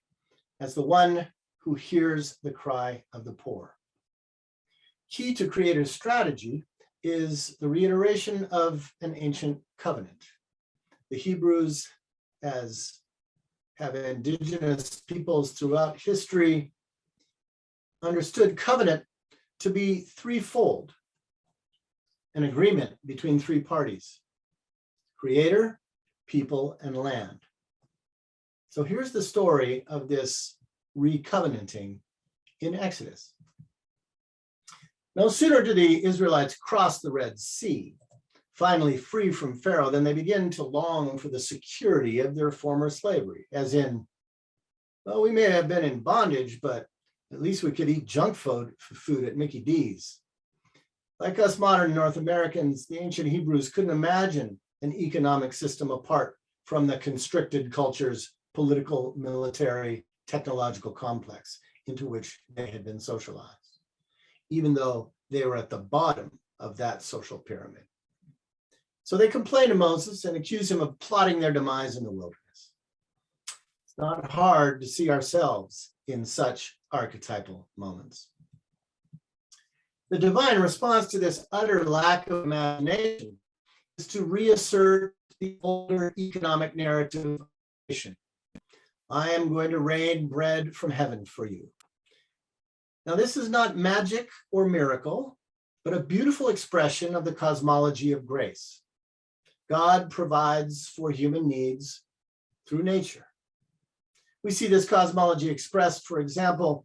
F: as the one who hears the cry of the poor. Key to Creator's strategy is the reiteration of an ancient covenant. The Hebrews, as have indigenous peoples throughout history, understood covenant to be threefold: an agreement between three parties: Creator, people, and land. So here's the story of this recovenanting in Exodus. No sooner do the Israelites cross the Red Sea, finally free from Pharaoh, than they begin to long for the security of their former slavery, as in, well, we may have been in bondage, but at least we could eat junk food at Mickey D's. Like us modern North Americans, the ancient Hebrews couldn't imagine an economic system apart from the constricted culture's political, military, technological complex into which they had been socialized, even though they were at the bottom of that social pyramid. So they complain to Moses and accuse him of plotting their demise in the wilderness. It's not hard to see ourselves in such archetypal moments. The divine response to this utter lack of imagination is to reassert the older economic narrative of creation. I am going to rain bread from heaven for you. Now, this is not magic or miracle, but a beautiful expression of the cosmology of grace. God provides for human needs through nature. We see this cosmology expressed, for example,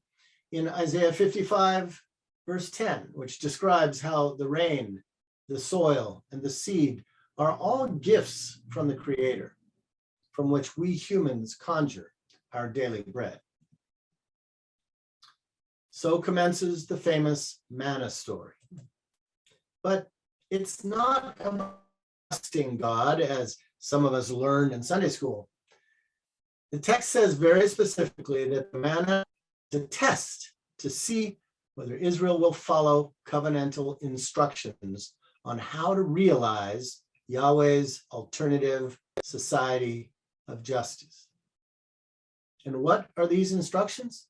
F: in Isaiah 55, verse 10, which describes how the rain, the soil, and the seed are all gifts from the Creator, from which we humans conjure our daily bread. So commences the famous manna story. But it's not about trusting God, as some of us learned in Sunday school. The text says very specifically that the manna is a test to see whether Israel will follow covenantal instructions on how to realize Yahweh's alternative society of justice. And what are these instructions?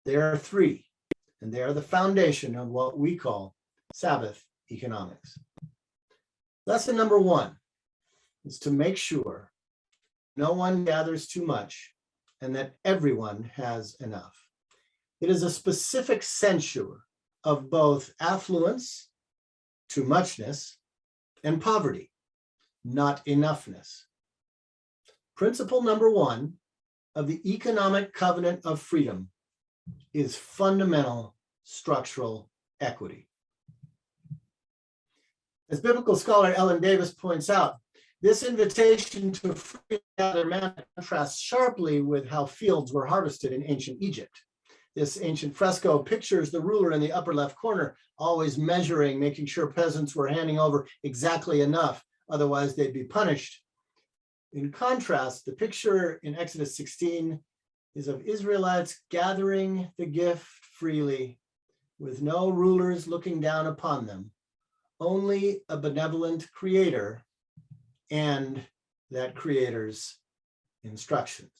F: There are three, and they are the foundation of what we call Sabbath economics. Lesson number one is to make sure no one gathers too much and that everyone has enough. It is a specific censure of both affluence, too muchness, and poverty, not enoughness. Principle number one of the economic covenant of freedom is fundamental structural equity. As biblical scholar Ellen Davis points out, this invitation to free gather manna contrasts sharply with how fields were harvested in ancient Egypt. This ancient fresco pictures the ruler in the upper left corner, always measuring, making sure peasants were handing over exactly enough, otherwise they'd be punished. In contrast, the picture in Exodus 16 is of Israelites gathering the gift freely, with no rulers looking down upon them, only a benevolent Creator and that Creator's instructions.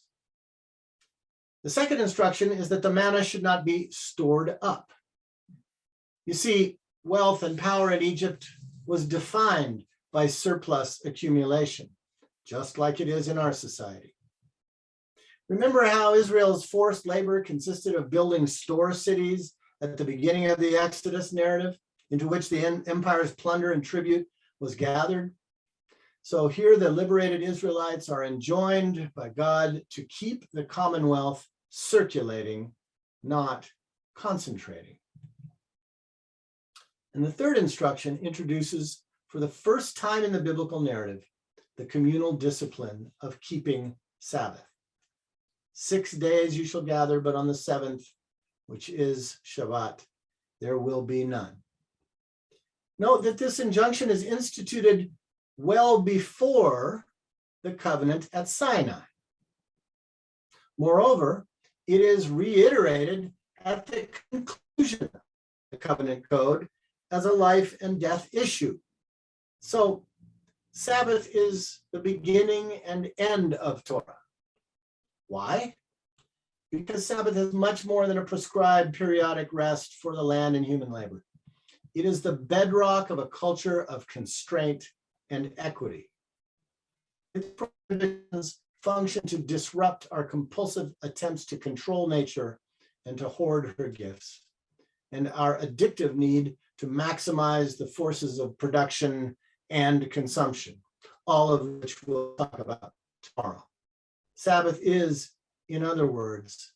F: The second instruction is that the manna should not be stored up. You see, wealth and power in Egypt was defined by surplus accumulation, just like it is in our society. Remember how Israel's forced labor consisted of building store cities at the beginning of the Exodus narrative? into which the empire's plunder and tribute was gathered. So here the liberated Israelites are enjoined by God to keep the commonwealth circulating, not concentrating. And the third instruction introduces, for the first time in the biblical narrative, the communal discipline of keeping Sabbath. 6 days you shall gather, but on the seventh, which is Shabbat, there will be none. Note that this injunction is instituted well before the covenant at Sinai. Moreover, it is reiterated at the conclusion of the covenant code as a life and death issue. So Sabbath is the beginning and end of Torah. Why? Because Sabbath is much more than a prescribed periodic rest for the land and human labor. It is the bedrock of a culture of constraint and equity. Its prohibitions function to disrupt our compulsive attempts to control nature and to hoard her gifts, and our addictive need to maximize the forces of production and consumption, all of which we'll talk about tomorrow. Sabbath is, in other words,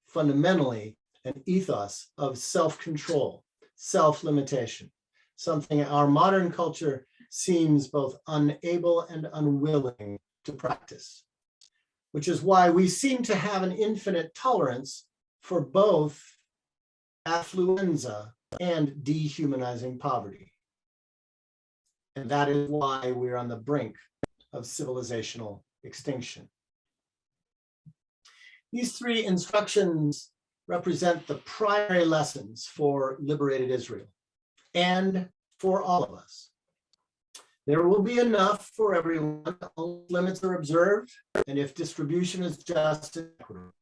F: fundamentally an ethos of self-control, self-limitation, something our modern culture seems both unable and unwilling to practice, which is why we seem to have an infinite tolerance for both affluenza and dehumanizing poverty. And that is why we're on the brink of civilizational extinction. These three instructions represent the primary lessons for liberated Israel and for all of us. There will be enough for everyone, all limits are observed, and if distribution is just and equitable.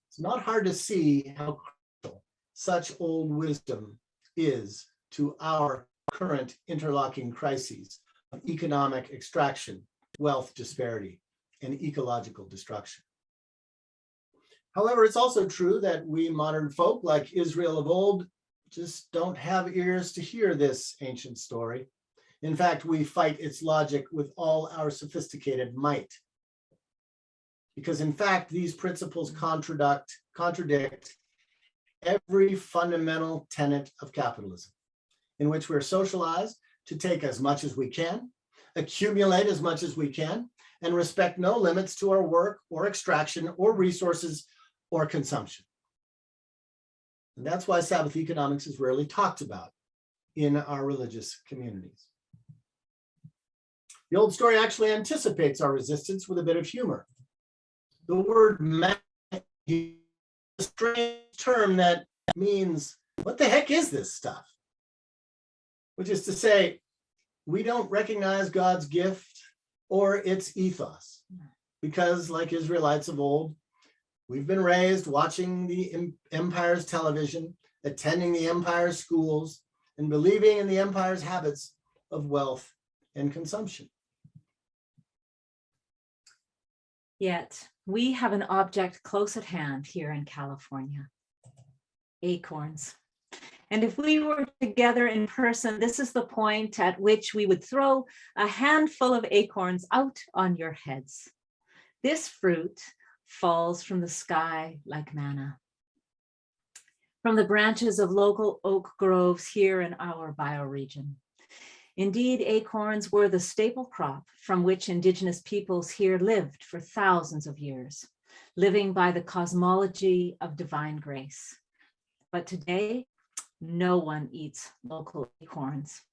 F: It's not hard to see how crucial such old wisdom is to our current interlocking crises of economic extraction, wealth disparity, and ecological destruction. However, it's also true that we modern folk, like Israel of old, just don't have ears to hear this ancient story. In fact, we fight its logic with all our sophisticated might. Because in fact, these principles contradict every fundamental tenet of capitalism, in which we're socialized to take as much as we can, accumulate as much as we can, and respect no limits to our work or extraction or resources or consumption. And that's why Sabbath economics is rarely talked about in our religious communities. The old story actually anticipates our resistance with a bit of humor. The word "man" is a strange term that means, what the heck is this stuff? Which is to say, we don't recognize God's gift or its ethos, because like Israelites of old, we've been raised watching the empire's television, attending the empire's schools, and believing in the empire's habits of wealth and consumption.
D: Yet we have an object close at hand here in California, acorns. And if we were together in person, this is the point at which we would throw a handful of acorns out on your heads. This fruit falls from the sky like manna, from the branches of local oak groves here in our bioregion. Indeed, acorns were the staple crop from which indigenous peoples here lived for thousands of years, living by the cosmology of divine grace. But today, no one eats local acorns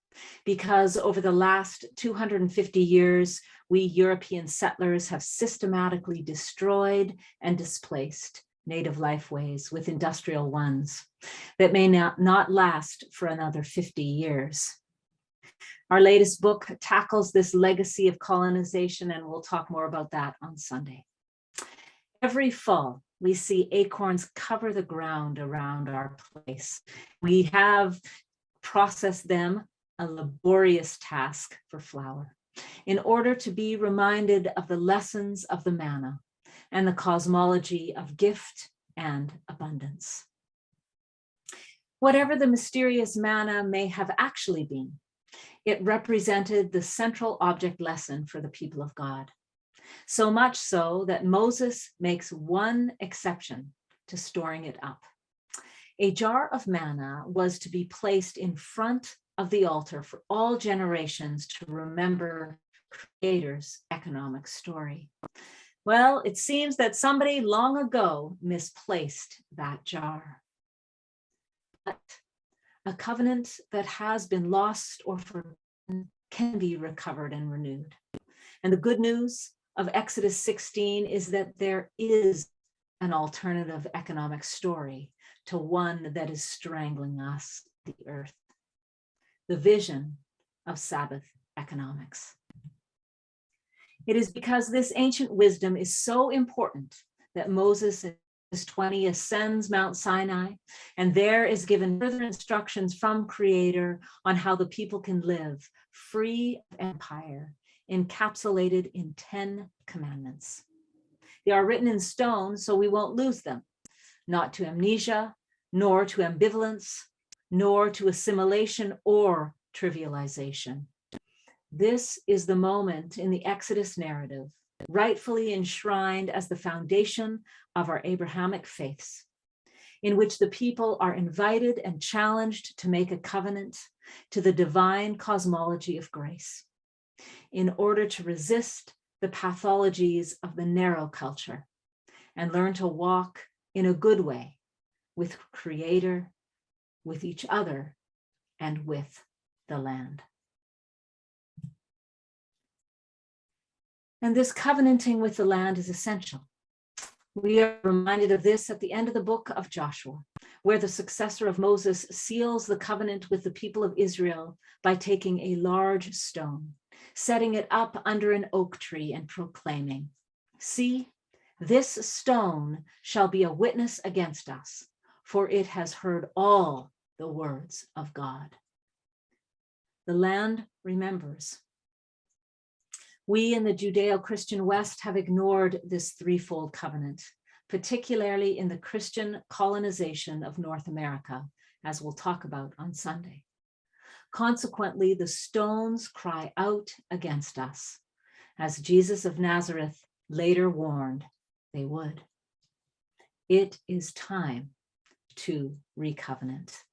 D: because over the last 250 years, we European settlers have systematically destroyed and displaced native lifeways with industrial ones that may not last for another 50 years. Our latest book tackles this legacy of colonization, and we'll talk more about that on Sunday. Every fall, we see acorns cover the ground around our place. We have processed them, a laborious task for flour, in order to be reminded of the lessons of the manna and the cosmology of gift and abundance. Whatever the mysterious manna may have actually been, it represented the central object lesson for the people of God. So much so that Moses makes one exception to storing it up. A jar of manna was to be placed in front of the altar for all generations to remember Creator's economic story. Well, it seems that somebody long ago misplaced that jar. But a covenant that has been lost or forgotten can be recovered and renewed. And the good news of Exodus 16 is that there is an alternative economic story to one that is strangling us, the earth. The vision of Sabbath economics. It is because this ancient wisdom is so important that Moses in Exodus 20 ascends Mount Sinai, and there is given further instructions from Creator on how the people can live free of empire, encapsulated in 10 commandments. They are written in stone so we won't lose them, not to amnesia, nor to ambivalence, nor to assimilation or trivialization. This is the moment in the Exodus narrative, rightfully enshrined as the foundation of our Abrahamic faiths, in which the people are invited and challenged to make a covenant to the divine cosmology of grace, in order to resist the pathologies of the narrow culture and learn to walk in a good way with Creator, with each other, and with the land. And this covenanting with the land is essential. We are reminded of this at the end of the book of Joshua, where the successor of Moses seals the covenant with the people of Israel by taking a large stone, setting it up under an oak tree and proclaiming, "See, this stone shall be a witness against us, for it has heard all the words of God." The land remembers. We in the Judeo-Christian West have ignored this threefold covenant, particularly in the Christian colonization of North America, as we'll talk about on Sunday. Consequently, the stones cry out against us, as Jesus of Nazareth later warned they would. It is time to recovenant.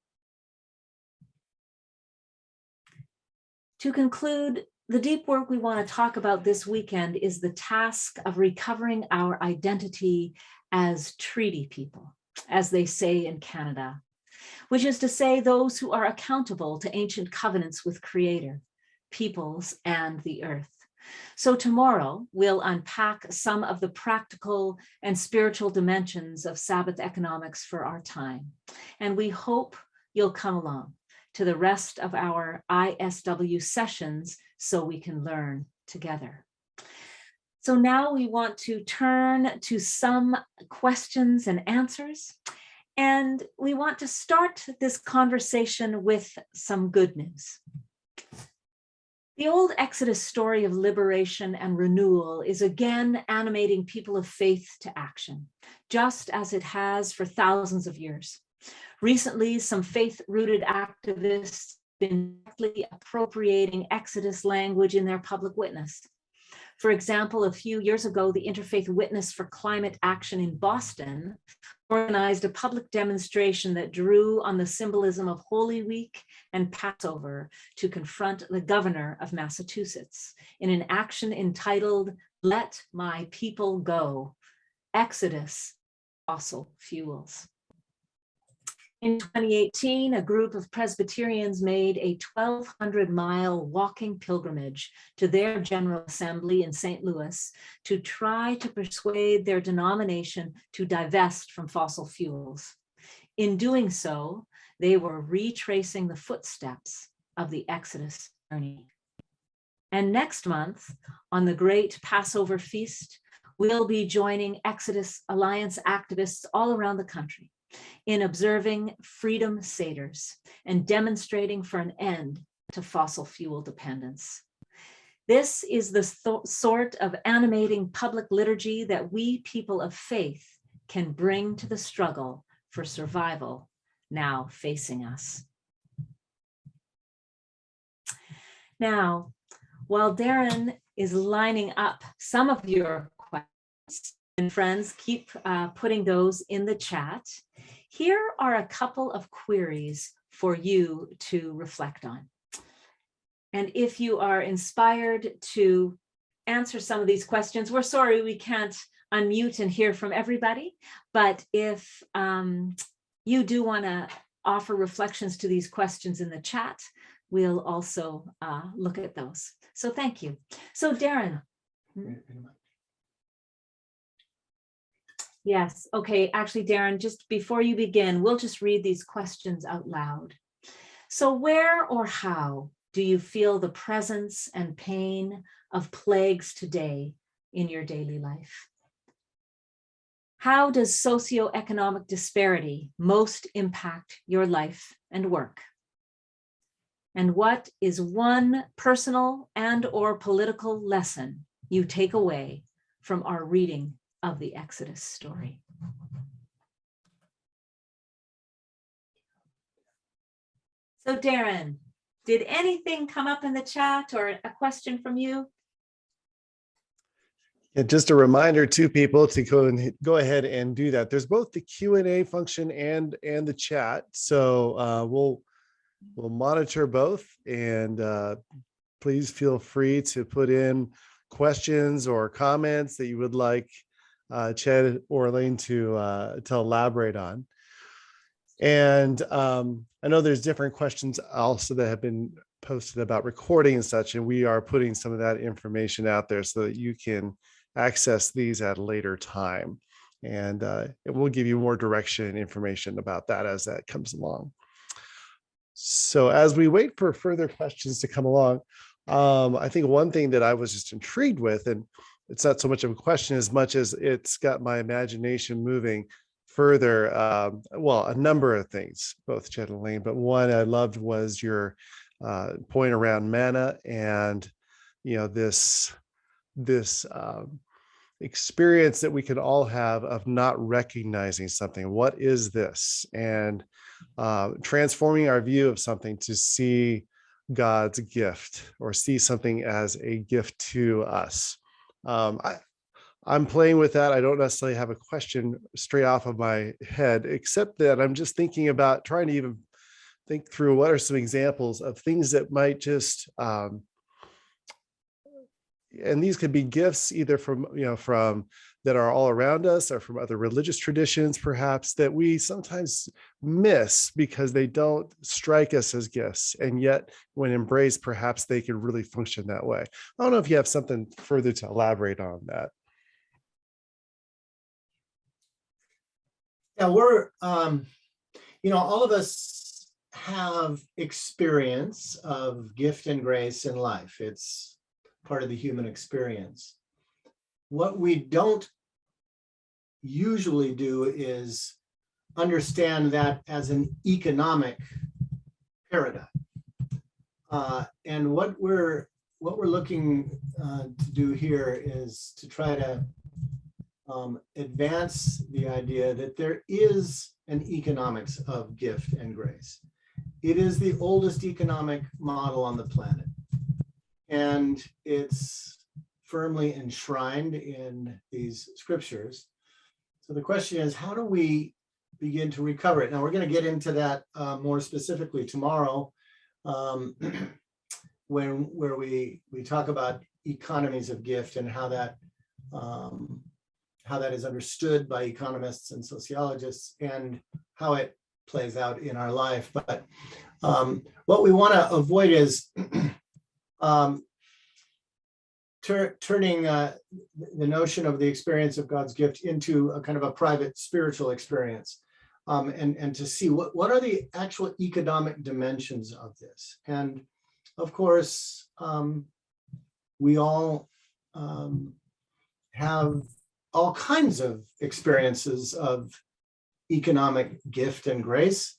D: To conclude, the deep work we want to talk about this weekend is the task of recovering our identity as treaty people, as they say in Canada, which is to say those who are accountable to ancient covenants with Creator, peoples, and the earth. So tomorrow, we'll unpack some of the practical and spiritual dimensions of Sabbath economics for our time. And we hope you'll come along to the rest of our ISW sessions so we can learn together. So now we want to turn to some questions and answers. And we want to start this conversation with some good news. The old Exodus story of liberation and renewal is again animating people of faith to action, just as it has for thousands of years. Recently, some faith-rooted activists have been directly appropriating Exodus language in their public witness. For example, a few years ago, the Interfaith Witness for Climate Action in Boston organized a public demonstration that drew on the symbolism of Holy Week and Passover to confront the governor of Massachusetts in an action entitled, "Let My People Go, Exodus, Fossil Fuels." In 2018, a group of Presbyterians made a 1,200-mile walking pilgrimage to their General Assembly in St. Louis to try to persuade their denomination to divest from fossil fuels. In doing so, they were retracing the footsteps of the Exodus journey. And next month, on the great Passover feast, we'll be joining Exodus Alliance activists all around the country in observing Freedom Seders and demonstrating for an end to fossil fuel dependence. This is the sort of animating public liturgy that we people of faith can bring to the struggle for survival now facing us. Now, while Darren is lining up some of your questions, and friends, keep putting those in the chat, here are a couple of queries for you to reflect on. And if you are inspired to answer some of these questions, we're sorry we can't unmute and hear from everybody, but if you do want to offer reflections to these questions in the chat, we'll also look at those. So thank you. So Darren. Yes, okay, actually, Darren, just before you begin, we'll just read these questions out loud. So where or how do you feel the presence and pain of plagues today in your daily life? How does socioeconomic disparity most impact your life and work? And what is one personal and/or political lesson you take away from our reading of the Exodus story? So Darren, did anything come up in the chat or a question from you?
G: And just a reminder to people to go ahead and do that. There's both the Q&A function and the chat. So we'll monitor both, and please feel free to put in questions or comments that you would like Chad or Elaine to elaborate on. And I know there's different questions also that have been posted about recording and such, and we are putting some of that information out there so that you can access these at a later time. And we'll give you more direction and information about that as that comes along. So as we wait for further questions to come along, I think one thing that I was just intrigued with, and it's not so much of a question as much as it's got my imagination moving further. Well, a number of things, both Chad and Elaine, but one I loved was your point around manna and, you know, this experience that we can all have of not recognizing something. What is this? And transforming our view of something to see God's gift or see something as a gift to us. I'm playing with that. I don't necessarily have a question straight off of my head, except that I'm just thinking about trying to even think through what are some examples of things that might just, and these could be gifts either from, you know, from that are all around us or from other religious traditions, perhaps, that we sometimes miss because they don't strike us as gifts. And yet when embraced, perhaps they could really function that way. I don't know if you have something further to elaborate on that.
F: Yeah, we're, you know, all of us have experience of gift and grace in life. It's part of the human experience. What we don't usually do is understand that as an economic paradigm. And what we're looking to do here is to try to advance the idea that there is an economics of gift and grace. It is the oldest economic model on the planet, and it's firmly enshrined in these scriptures. So the question is, how do we begin to recover it? Now, we're going to get into that more specifically tomorrow, where we talk about economies of gift and how that is understood by economists and sociologists and how it plays out in our life. But what we want to avoid is turning the notion of the experience of God's gift into a kind of a private spiritual experience, and to see what are the actual economic dimensions of this. And of course, we all have all kinds of experiences of economic gift and grace.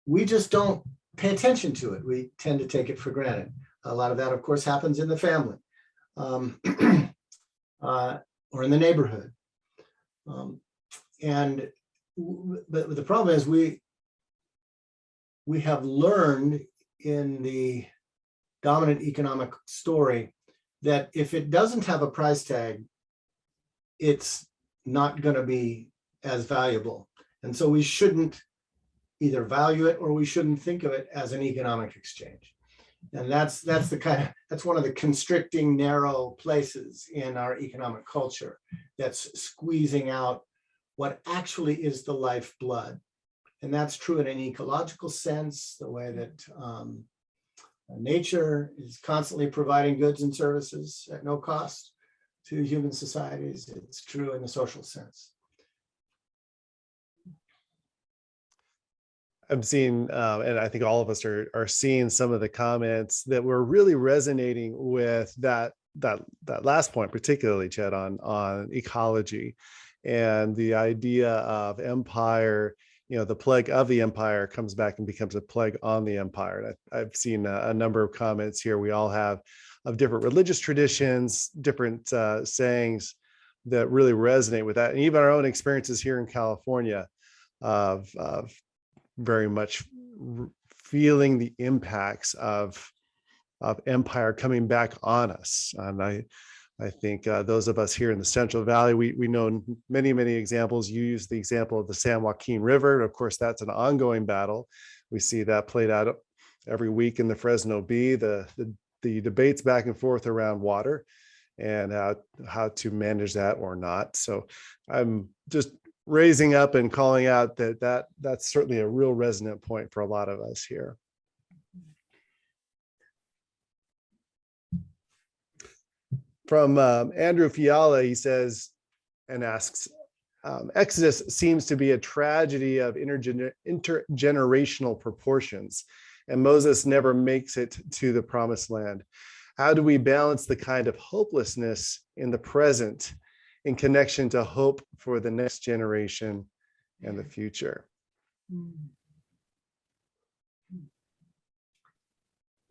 F: We just don't pay attention to it. We tend to take it for granted. A lot of that, of course, happens in the family. Or in the neighborhood. But the problem is we we have learned in the dominant economic story that if it doesn't have a price tag, it's not going to be as valuable. And so we shouldn't either value it or we shouldn't think of it as an economic exchange. And that's one of the constricting narrow places in our economic culture that's squeezing out what actually is the lifeblood. And that's true in an ecological sense, the way that nature is constantly providing goods and services at no cost to human societies. It's true in the social sense.
G: I'm seeing, and I think all of us are seeing some of the comments that were really resonating with that last point, particularly Chet, on ecology and the idea of empire. The plague of the empire comes back and becomes a plague on the empire. And I've seen a number of comments here. We all have of different religious traditions, different sayings that really resonate with that, and even our own experiences here in California of very much feeling the impacts of empire coming back on us. And I think those of us here in the Central Valley, we know many, many examples. You use the example of the San Joaquin River. Of course, that's an ongoing battle. We see that played out every week in the Fresno Bee, the debates back and forth around water and how to manage that or not. So I'm just raising up and calling out that's certainly a real resonant point for a lot of us here. From Andrew Fiala, he says and asks, Exodus seems to be a tragedy of intergenerational proportions, and Moses never makes it to the promised land. How do we balance the kind of hopelessness in the present in connection to hope for the next generation and the future?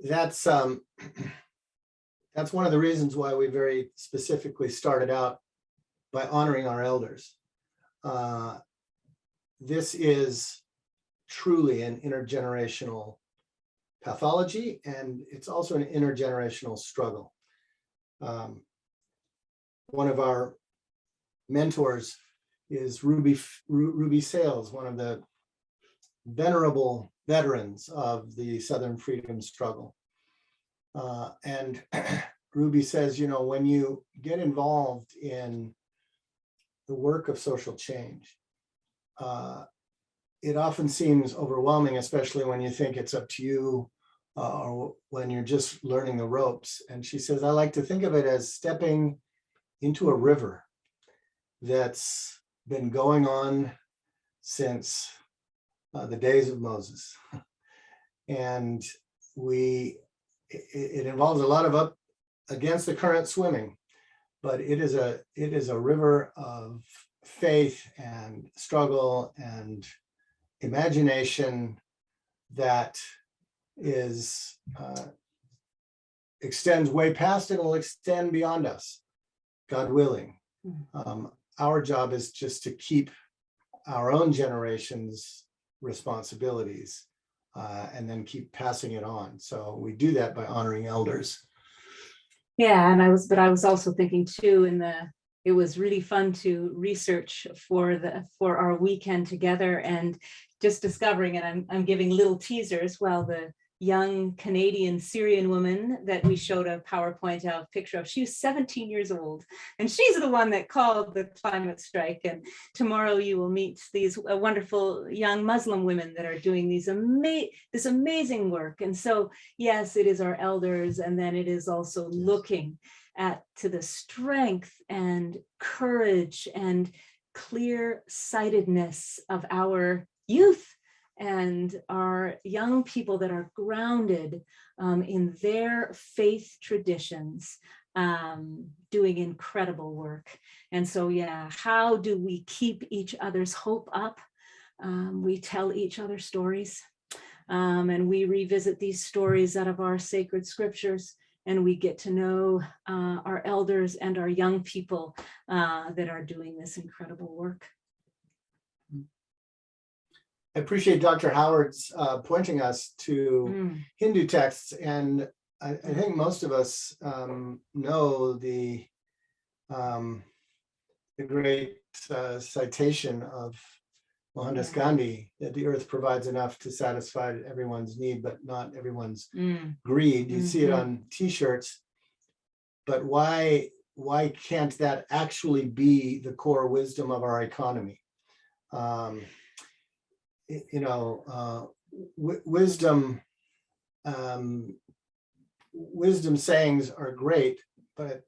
F: That's one of the reasons why we very specifically started out by honoring our elders. This is truly an intergenerational pathology, and it's also an intergenerational struggle. One of our mentors is Ruby Sales, one of the venerable veterans of the Southern freedom struggle. And Ruby says, when you get involved in the work of social change, it often seems overwhelming, especially when you think it's up to you or when you're just learning the ropes. And she says, I like to think of it as stepping into a river that's been going on since the days of Moses. And it involves a lot of up against the current swimming, but it is a river of faith and struggle and imagination that extends way past and will extend beyond us, God willing. Our job is just to keep our own generation's responsibilities and then keep passing it on. So we do that by honoring elders.
D: Yeah, and I was also thinking too, it was really fun to research for our weekend together and just discovering, and I'm giving little teasers. Well, the young Canadian Syrian woman that we showed a PowerPoint picture of, she was 17 years old, and she's the one that called the climate strike. And tomorrow you will meet these wonderful young Muslim women that are doing this amazing work. And so, yes, it is our elders, and then it is also looking to the strength and courage and clear-sightedness of our youth and our young people that are grounded in their faith traditions, doing incredible work. And so, yeah, how do we keep each other's hope up? We tell each other stories, and we revisit these stories out of our sacred scriptures, and we get to know our elders and our young people that are doing this incredible work.
F: appreciate Dr. Howard's pointing us to
D: Mm.
F: Hindu texts, and I think most of us know the great citation of Mohandas Gandhi, that the earth provides enough to satisfy everyone's need, but not everyone's greed. You see it on T-shirts, but why can't that actually be the core wisdom of our economy? Wisdom sayings are great, but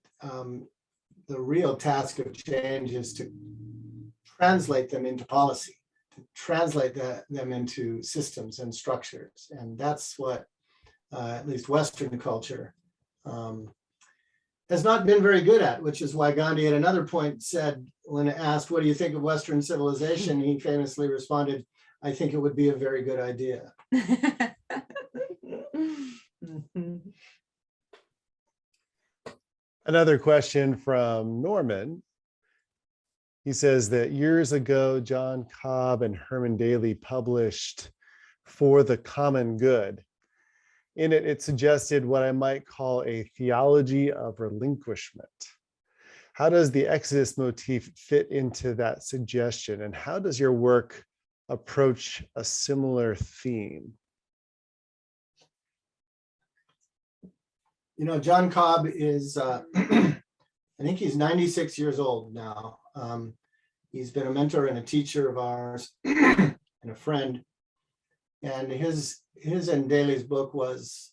F: the real task of change is to translate them into policy, to translate them into systems and structures. And that's what at least Western culture has not been very good at, which is why Gandhi at another point said, when asked, what do you think of Western civilization? He famously responded, I think it would be a very good idea.
G: Another question from Norman. He says that years ago, John Cobb and Herman Daly published For the Common Good. In it, it suggested what I might call a theology of relinquishment. How does the Exodus motif fit into that suggestion? And how does your work approach a similar theme?
F: John Cobb is, I think he's 96 years old now. He's been a mentor and a teacher of ours and a friend. And his and Daly's book was,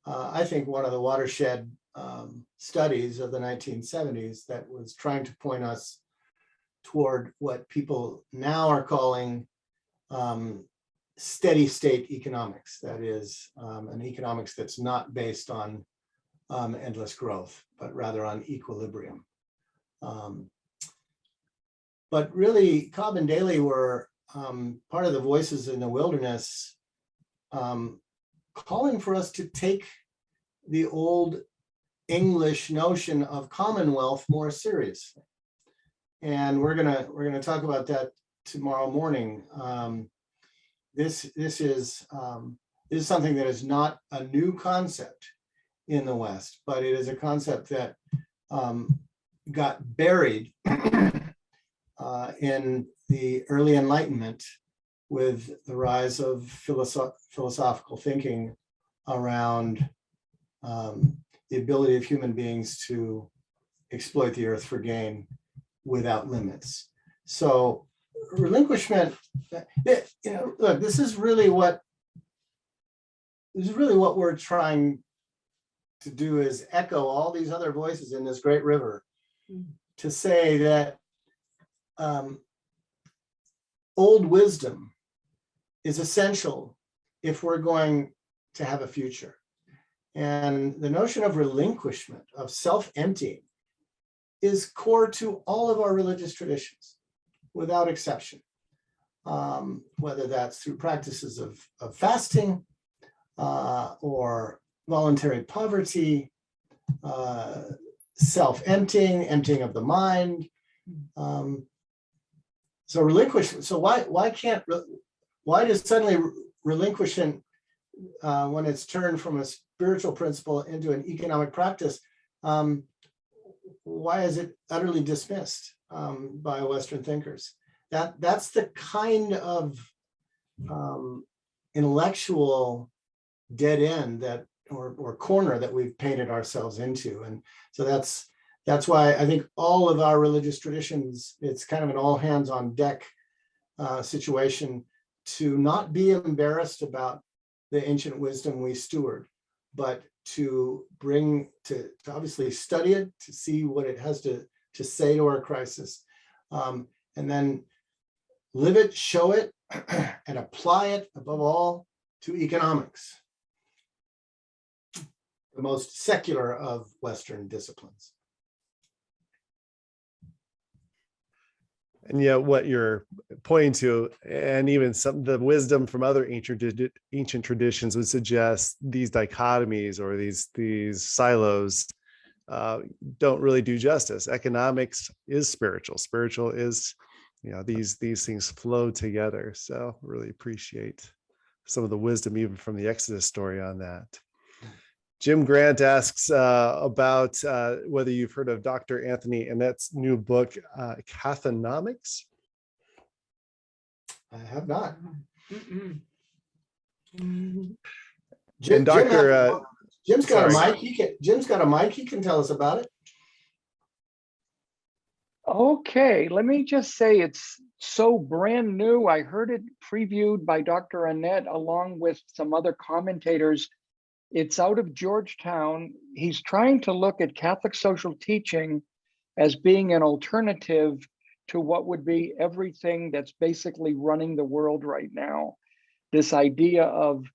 F: I think, one of the watershed studies of the 1970s that was trying to point us toward what people now are calling steady state economics. That is an economics that's not based on endless growth, but rather on equilibrium. But really, Cobb and Daly were part of the voices in the wilderness, calling for us to take the old English notion of commonwealth more seriously. And we're gonna talk about that tomorrow morning. This is something that is not a new concept in the West, but it is a concept that got buried in the early Enlightenment with the rise of philosophical thinking around the ability of human beings to exploit the earth for gain without limits. So relinquishment, look, this is really what we're trying to do, is echo all these other voices in this great river to say that old wisdom is essential if we're going to have a future. And the notion of relinquishment, of self-emptying, is core to all of our religious traditions, without exception. Whether that's through practices of fasting or voluntary poverty, self-emptying, emptying of the mind. So relinquishment. So why does suddenly relinquishment, when it's turned from a spiritual principle into an economic practice, why is it utterly dismissed by Western thinkers? That's the kind of intellectual dead end that or corner that we've painted ourselves into. And so that's why I think all of our religious traditions, it's kind of an all hands on deck situation to not be embarrassed about the ancient wisdom we steward, but to obviously study it, to see what it has to say to our crisis, and then live it, show it, and apply it above all to economics, the most secular of Western disciplines.
G: And yet what you're pointing to, and even some the wisdom from other ancient traditions would suggest these dichotomies or these silos don't really do justice. Economics is spiritual. Spiritual is these things flow together. So really appreciate some of the wisdom even from the Exodus story on that. Jim Grant asks about whether you've heard of Dr. Anthony Annette's new book, Cathonomics.
F: I have not.
G: And Dr.
F: Jim's got a
G: sorry.
F: mic. Jim's got a mic. He can tell us about it.
A: Okay, let me just say it's so brand new. I heard it previewed by Dr. Annette along with some other commentators. It's out of Georgetown. He's trying to look at Catholic social teaching as being an alternative to what would be everything that's basically running the world right now. This idea of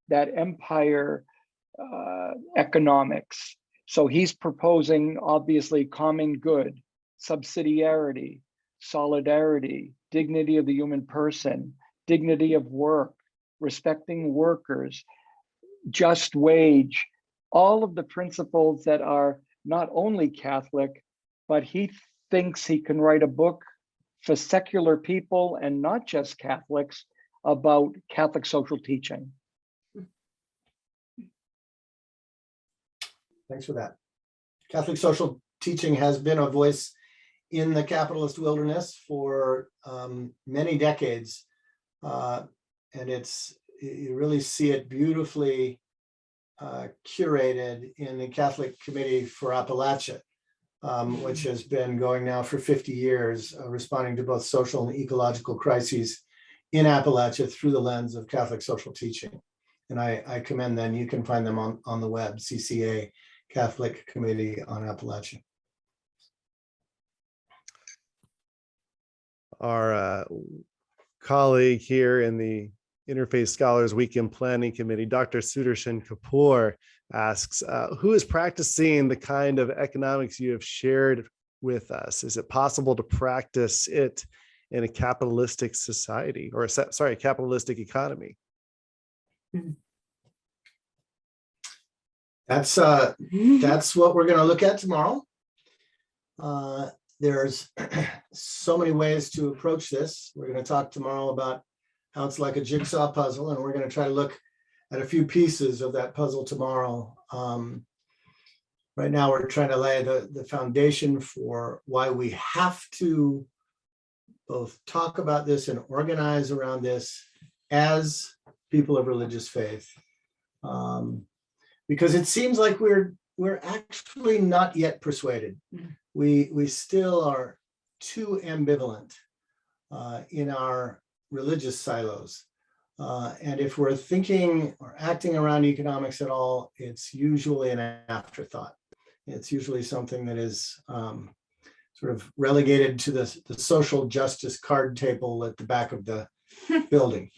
A: that empire economics. So he's proposing obviously common good, subsidiarity, solidarity, dignity of the human person, dignity of work, respecting workers, just wage, all of the principles that are not only Catholic, but he thinks he can write a book for secular people and not just Catholics about Catholic social teaching.
F: Thanks for that. Catholic social teaching has been a voice in the capitalist wilderness for many decades. And you really see it beautifully curated in the Catholic Committee for Appalachia, which has been going now for 50 years, responding to both social and ecological crises in Appalachia through the lens of Catholic social teaching. And I commend them. You can find them on the web, CCA, Catholic Committee on Appalachia.
G: Our colleague here in the Interfaith Scholars Weekend Planning Committee, Dr. Sudarshan Kapoor, asks, who is practicing the kind of economics you have shared with us? Is it possible to practice it in a capitalistic society, or sorry, capitalistic economy?
F: That's what we're going to look at tomorrow. There's so many ways to approach this. We're going to talk tomorrow about how it's like a jigsaw puzzle, and we're going to try to look at a few pieces of that puzzle tomorrow. Right now, we're trying to lay the foundation for why we have to both talk about this and organize around this as people of religious faith. Because it seems like we're actually not yet persuaded. We still are too ambivalent in our religious silos. And if we're thinking or acting around economics at all, it's usually an afterthought. It's usually something that is sort of relegated to the social justice card table at the back of the building.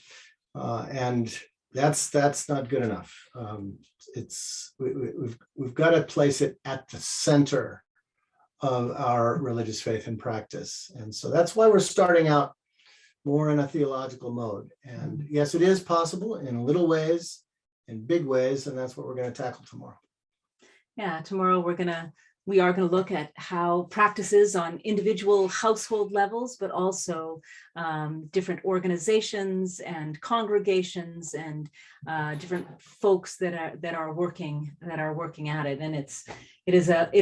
F: And that's not good enough. We've got to place it at the center of our religious faith and practice. And so that's why we're starting out more in a theological mode. And yes, it is possible in little ways, in big ways, and that's what we're going to tackle tomorrow.
D: Yeah, tomorrow we are going to look at how practices on individual household levels, but also different organizations and congregations and different folks that are working at it. And it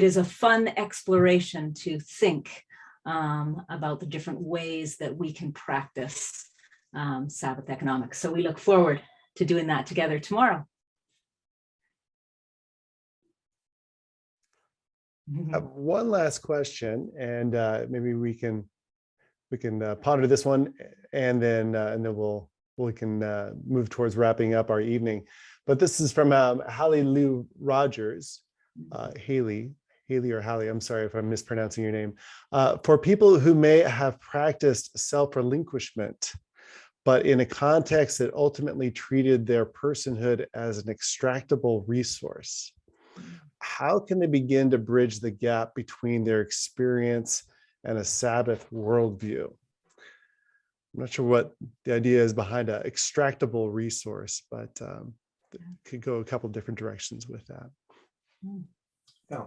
D: is a fun exploration to think about the different ways that we can practice Sabbath economics. So we look forward to doing that together tomorrow.
G: One last question, and maybe we can ponder this one, and then we can move towards wrapping up our evening. But this is from Hallie Lou Rogers, Haley or Hallie. I'm sorry if I'm mispronouncing your name. For people who may have practiced self-relinquishment, but in a context that ultimately treated their personhood as an extractable resource, how can they begin to bridge the gap between their experience and a Sabbath worldview? I'm not sure what the idea is behind an extractable resource, but it could go a couple of different directions with that.
F: Yeah.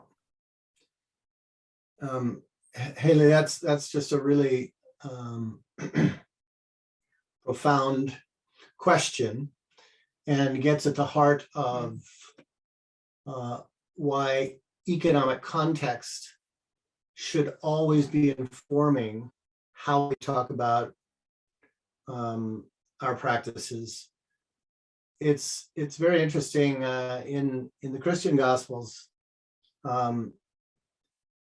F: Haley, that's just a really profound question and gets at the heart of why economic context should always be informing how we talk about our practices. It's very interesting in the Christian Gospels.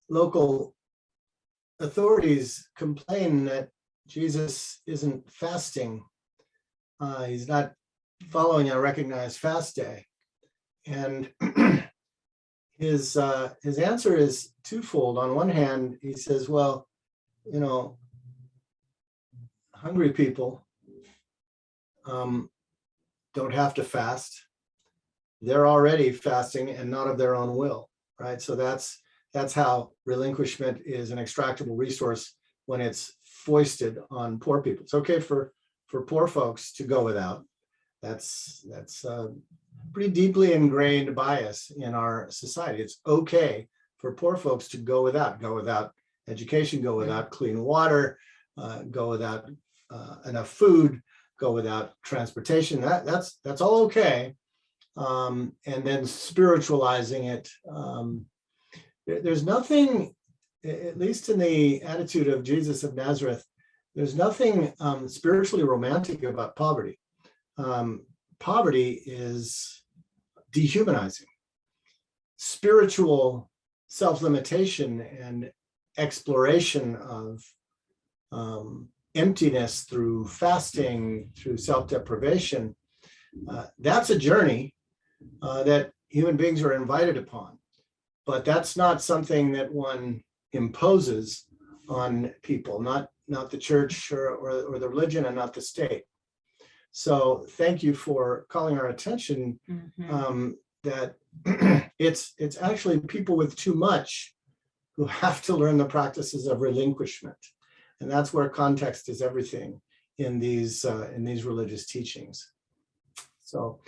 F: Local authorities complain that Jesus isn't fasting. He's not following a recognized fast day. And his answer is twofold. On one hand, he says, well, you know, hungry people don't have to fast. They're already fasting and not of their own will, right? So that's how relinquishment is an extractable resource when it's foisted on poor people. It's okay for poor folks to go without. That's pretty deeply ingrained bias in our society. It's okay for poor folks to go without education, go without clean water, go without enough food, go without transportation. That's all okay. And then spiritualizing it. There's nothing, at least in the attitude of Jesus of Nazareth, there's nothing spiritually romantic about poverty. Poverty is dehumanizing. Spiritual self-limitation and exploration of emptiness through fasting, through self-deprivation, that's a journey that human beings are invited upon. But that's not something that one imposes on people, not the church or the religion, and not the state. So thank you for calling our attention that it's actually people with too much who have to learn the practices of relinquishment. And that's where context is everything in these religious teachings. So